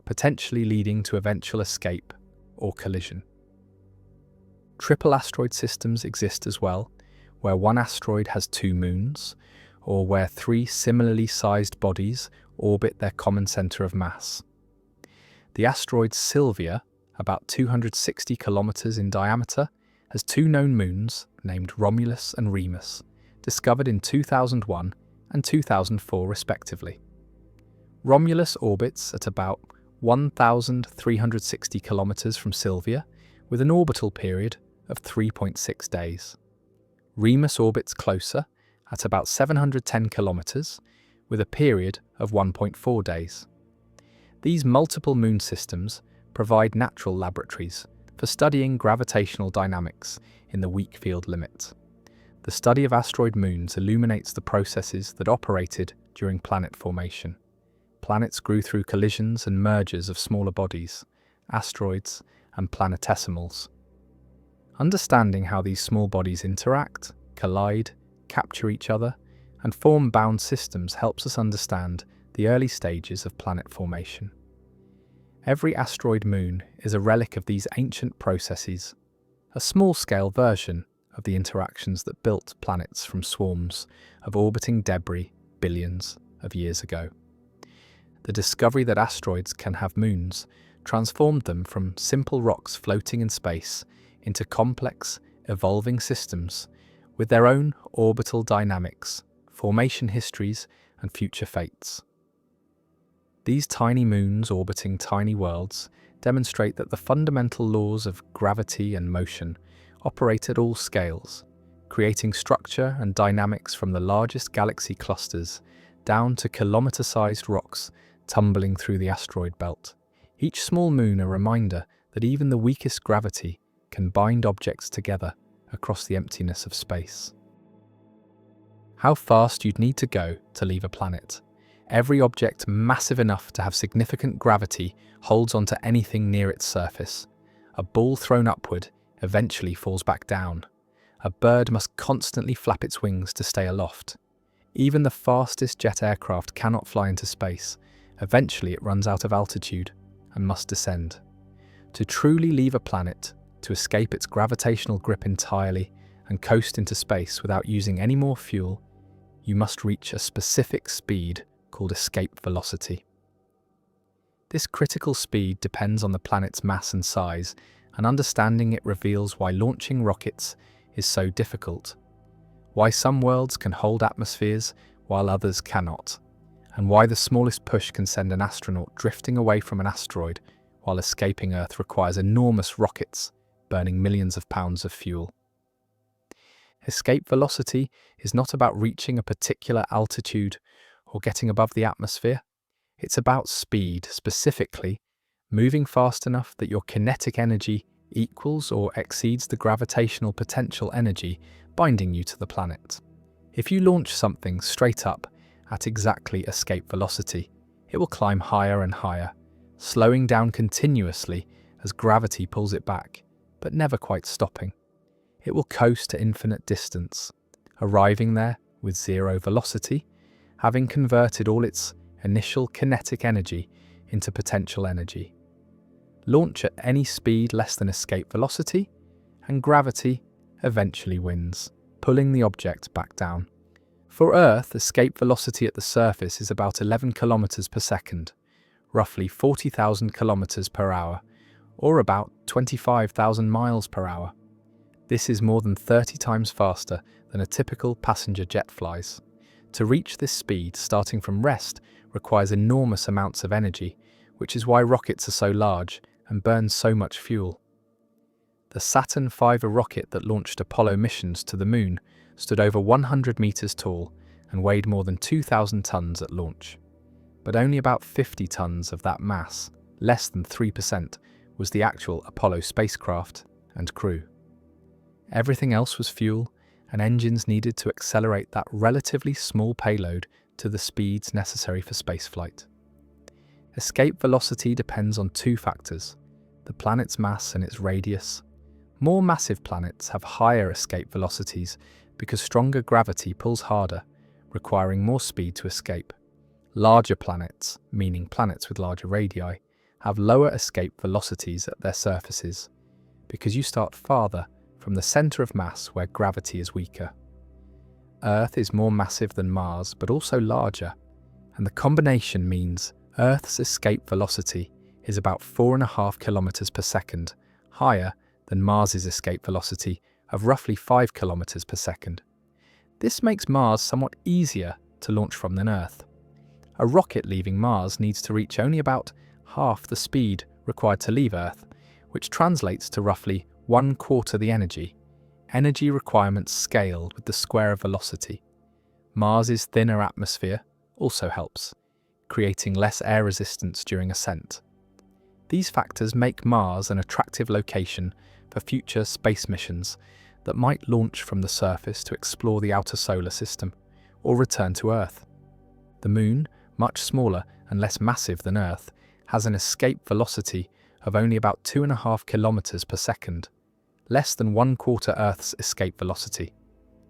potentially leading to eventual escape or collision. Triple asteroid systems exist as well, where one asteroid has two moons, or where three similarly sized bodies orbit their common centre of mass. The asteroid Sylvia, about 260 kilometres in diameter, has two known moons named Romulus and Remus, discovered in 2001 and 2004 respectively. Romulus orbits at about 1,360 kilometres from Sylvia, with an orbital period of 3.6 days. Remus orbits closer, at about 710 kilometres, with a period of 1.4 days. These multiple moon systems provide natural laboratories for studying gravitational dynamics in the weak field limit. The study of asteroid moons illuminates the processes that operated during planet formation. Planets grew through collisions and mergers of smaller bodies, asteroids, and planetesimals. Understanding how these small bodies interact, collide, capture each other, and form bound systems helps us understand the early stages of planet formation. Every asteroid moon is a relic of these ancient processes, a small-scale version of the interactions that built planets from swarms of orbiting debris billions of years ago. The discovery that asteroids can have moons transformed them from simple rocks floating in space into complex, evolving systems with their own orbital dynamics, formation histories, and future fates. These tiny moons orbiting tiny worlds demonstrate that the fundamental laws of gravity and motion operate at all scales, creating structure and dynamics from the largest galaxy clusters down to kilometre-sized rocks tumbling through the asteroid belt. Each small moon a reminder that even the weakest gravity can bind objects together across the emptiness of space. How fast you'd need to go to leave a planet. Every object massive enough to have significant gravity holds onto anything near its surface. A ball thrown upward eventually falls back down. A bird must constantly flap its wings to stay aloft. Even the fastest jet aircraft cannot fly into space. Eventually it runs out of altitude and must descend. To truly leave a planet, to escape its gravitational grip entirely and coast into space without using any more fuel, you must reach a specific speed called escape velocity. This critical speed depends on the planet's mass and size, and understanding it reveals why launching rockets is so difficult, why some worlds can hold atmospheres while others cannot, and why the smallest push can send an astronaut drifting away from an asteroid while escaping Earth requires enormous rockets burning millions of pounds of fuel. Escape velocity is not about reaching a particular altitude or getting above the atmosphere. It's about speed, specifically moving fast enough that your kinetic energy equals or exceeds the gravitational potential energy binding you to the planet. If you launch something straight up at exactly escape velocity, it will climb higher and higher, slowing down continuously as gravity pulls it back, but never quite stopping. It will coast to infinite distance, arriving there with zero velocity, having converted all its initial kinetic energy into potential energy. Launch at any speed less than escape velocity, and gravity eventually wins, pulling the object back down. For Earth, escape velocity at the surface is about 11 kilometers per second, roughly 40,000 kilometers per hour, or about 25,000 miles per hour. This is more than 30 times faster than a typical passenger jet flies. To reach this speed, starting from rest requires enormous amounts of energy, which is why rockets are so large and burn so much fuel. The Saturn V rocket that launched Apollo missions to the Moon stood over 100 meters tall and weighed more than 2,000 tons at launch. But only about 50 tons of that mass, less than 3%, was the actual Apollo spacecraft and crew. Everything else was fuel and engines needed to accelerate that relatively small payload to the speeds necessary for spaceflight. Escape velocity depends on two factors: the planet's mass and its radius. More massive planets have higher escape velocities because stronger gravity pulls harder, requiring more speed to escape. Larger planets, meaning planets with larger radii, have lower escape velocities at their surfaces because you start farther from the center of mass where gravity is weaker. Earth is more massive than Mars, but also larger, and the combination means Earth's escape velocity is about 4.5 kilometers per second, higher than Mars's escape velocity of roughly 5 kilometers per second. This makes Mars somewhat easier to launch from than Earth. A rocket leaving Mars needs to reach only about half the speed required to leave Earth, which translates to roughly 1/4 the energy. Energy requirements scale with the square of velocity. Mars's thinner atmosphere also helps, creating less air resistance during ascent. These factors make Mars an attractive location for future space missions that might launch from the surface to explore the outer solar system or return to Earth. The Moon, much smaller and less massive than Earth, has an escape velocity of only about 2.5 kilometers per second, less than 1/4 Earth's escape velocity.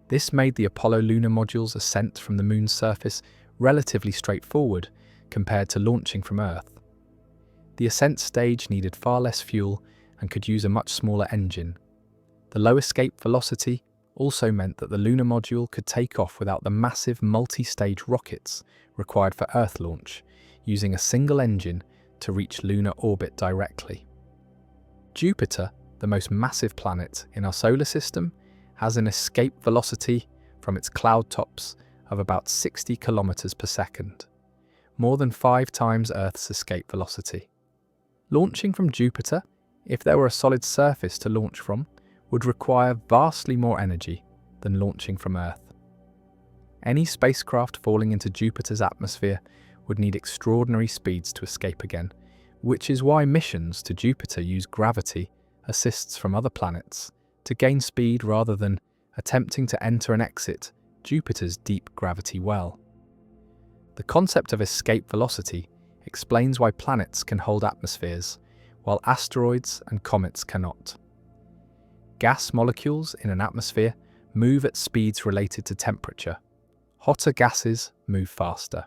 This made the Apollo lunar module's ascent from the Moon's surface relatively straightforward compared to launching from Earth. The ascent stage needed far less fuel and could use a much smaller engine. The low escape velocity also meant that the lunar module could take off without the massive multi-stage rockets required for Earth launch, using a single engine to reach lunar orbit directly. Jupiter, the most massive planet in our solar system, has an escape velocity from its cloud tops of about 60 kilometers per second, more than 5 times Earth's escape velocity. Launching from Jupiter, if there were a solid surface to launch from, would require vastly more energy than launching from Earth. Any spacecraft falling into Jupiter's atmosphere would need extraordinary speeds to escape again, which is why missions to Jupiter use gravity assists from other planets to gain speed rather than attempting to enter and exit Jupiter's deep gravity well. The concept of escape velocity explains why planets can hold atmospheres, while asteroids and comets cannot. Gas molecules in an atmosphere move at speeds related to temperature. Hotter gases move faster.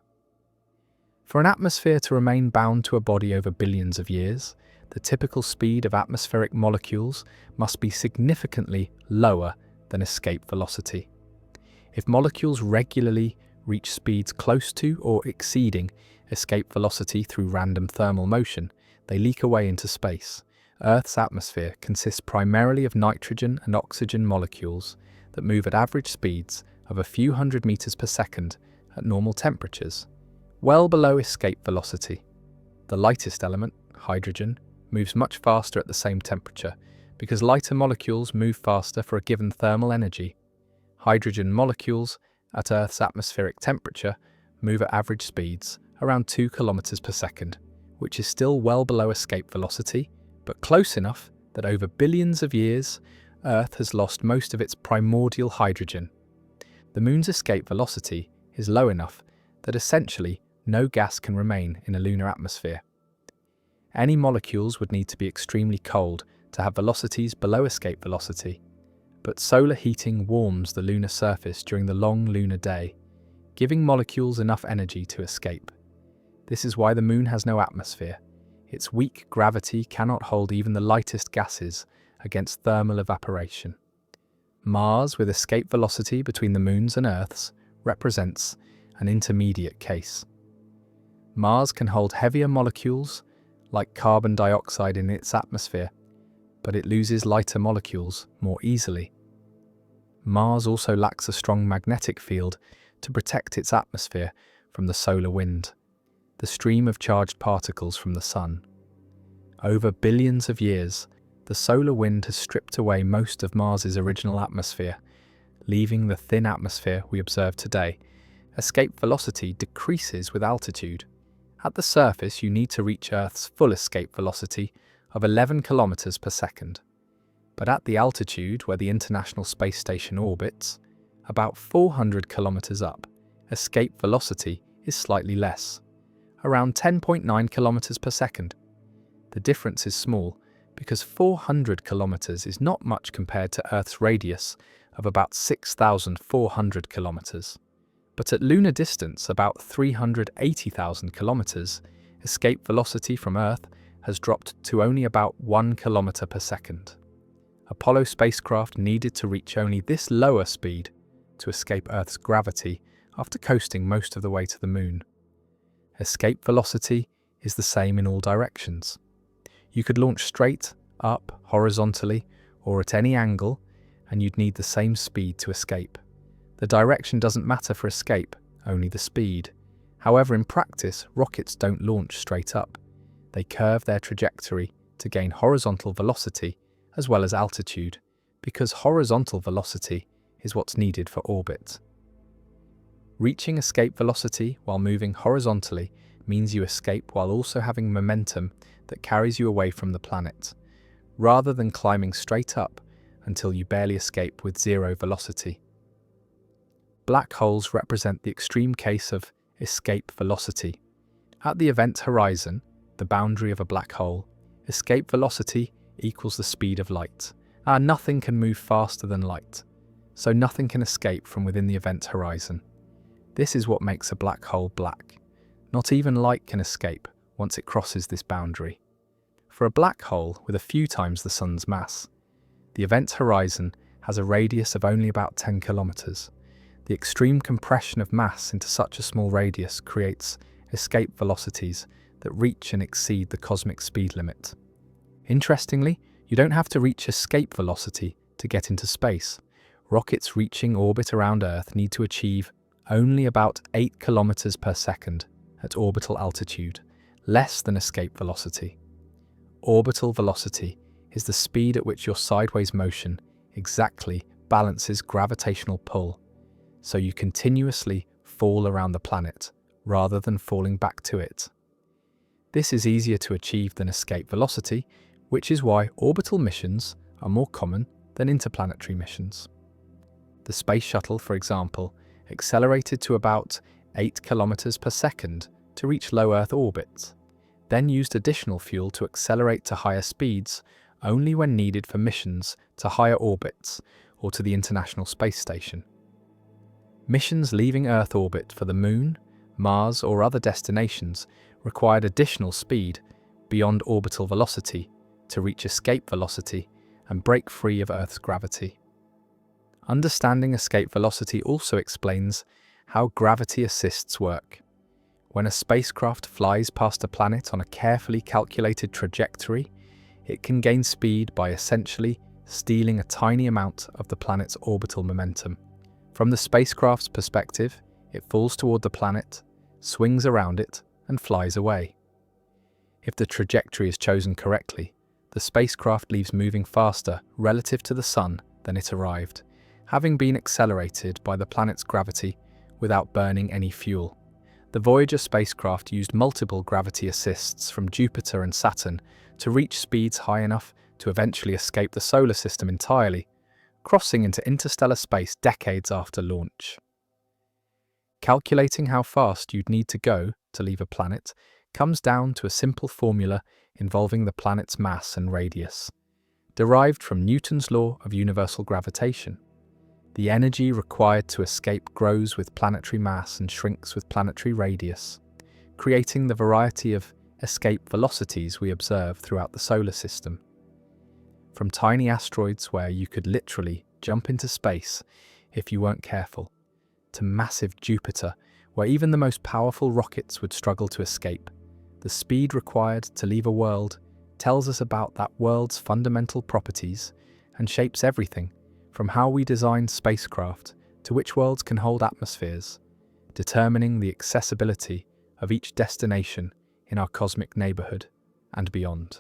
For an atmosphere to remain bound to a body over billions of years, the typical speed of atmospheric molecules must be significantly lower than escape velocity. If molecules regularly reach speeds close to or exceeding escape velocity through random thermal motion, they leak away into space. Earth's atmosphere consists primarily of nitrogen and oxygen molecules that move at average speeds of a few hundred meters per second at normal temperatures, well below escape velocity. The lightest element, hydrogen, moves much faster at the same temperature because lighter molecules move faster for a given thermal energy. Hydrogen molecules at Earth's atmospheric temperature move at average speeds around 2 kilometers per second, which is still well below escape velocity, but close enough that over billions of years, Earth has lost most of its primordial hydrogen. The Moon's escape velocity is low enough that essentially no gas can remain in a lunar atmosphere. Any molecules would need to be extremely cold to have velocities below escape velocity, but solar heating warms the lunar surface during the long lunar day, giving molecules enough energy to escape. This is why the Moon has no atmosphere. Its weak gravity cannot hold even the lightest gases against thermal evaporation. Mars, with escape velocity between the Moon's and Earth's, represents an intermediate case. Mars can hold heavier molecules, like carbon dioxide in its atmosphere, but it loses lighter molecules more easily. Mars also lacks a strong magnetic field to protect its atmosphere from the solar wind, the stream of charged particles from the Sun. Over billions of years, the solar wind has stripped away most of Mars's original atmosphere, leaving the thin atmosphere we observe today. Escape velocity decreases with altitude. At the surface, you need to reach Earth's full escape velocity of 11 kilometers per second. But at the altitude where the International Space Station orbits, about 400 kilometers up, escape velocity is slightly less, around 10.9 kilometers per second. The difference is small because 400 kilometers is not much compared to Earth's radius of about 6,400 kilometers. But at lunar distance, about 380,000 kilometers, escape velocity from Earth has dropped to only about 1 kilometer per second. Apollo spacecraft needed to reach only this lower speed to escape Earth's gravity after coasting most of the way to the Moon. Escape velocity is the same in all directions. You could launch straight, up, horizontally, or at any angle, and you'd need the same speed to escape. The direction doesn't matter for escape, only the speed. However, in practice, rockets don't launch straight up. They curve their trajectory to gain horizontal velocity as well as altitude, because horizontal velocity is what's needed for orbit. Reaching escape velocity while moving horizontally means you escape while also having momentum that carries you away from the planet, rather than climbing straight up until you barely escape with zero velocity. Black holes represent the extreme case of escape velocity. At the event horizon, the boundary of a black hole, escape velocity equals the speed of light. Nothing can move faster than light, so nothing can escape from within the event horizon. This is what makes a black hole black. Not even light can escape once it crosses this boundary. For a black hole with a few times the Sun's mass, the event horizon has a radius of only about 10 kilometers. The extreme compression of mass into such a small radius creates escape velocities that reach and exceed the cosmic speed limit. Interestingly, you don't have to reach escape velocity to get into space. Rockets reaching orbit around Earth need to achieve only about 8 kilometers per second at orbital altitude, less than escape velocity. Orbital velocity is the speed at which your sideways motion exactly balances gravitational pull, so you continuously fall around the planet rather than falling back to it. This is easier to achieve than escape velocity, which is why orbital missions are more common than interplanetary missions. The Space Shuttle, for example, accelerated to about 8 kilometers per second to reach low Earth orbit, then used additional fuel to accelerate to higher speeds only when needed for missions to higher orbits or to the International Space Station. Missions leaving Earth orbit for the Moon, Mars, or other destinations required additional speed beyond orbital velocity to reach escape velocity and break free of Earth's gravity. Understanding escape velocity also explains how gravity assists work. When a spacecraft flies past a planet on a carefully calculated trajectory, it can gain speed by essentially stealing a tiny amount of the planet's orbital momentum. From the spacecraft's perspective, it falls toward the planet, swings around it, and flies away. If the trajectory is chosen correctly, the spacecraft leaves moving faster relative to the Sun than it arrived, having been accelerated by the planet's gravity without burning any fuel. The Voyager spacecraft used multiple gravity assists from Jupiter and Saturn to reach speeds high enough to eventually escape the solar system entirely, crossing into interstellar space decades after launch. Calculating how fast you'd need to go to leave a planet comes down to a simple formula involving the planet's mass and radius, derived from Newton's law of universal gravitation. The energy required to escape grows with planetary mass and shrinks with planetary radius, creating the variety of escape velocities we observe throughout the solar system. From tiny asteroids where you could literally jump into space if you weren't careful, to massive Jupiter where even the most powerful rockets would struggle to escape, the speed required to leave a world tells us about that world's fundamental properties and shapes everything from how we design spacecraft to which worlds can hold atmospheres, determining the accessibility of each destination in our cosmic neighborhood and beyond.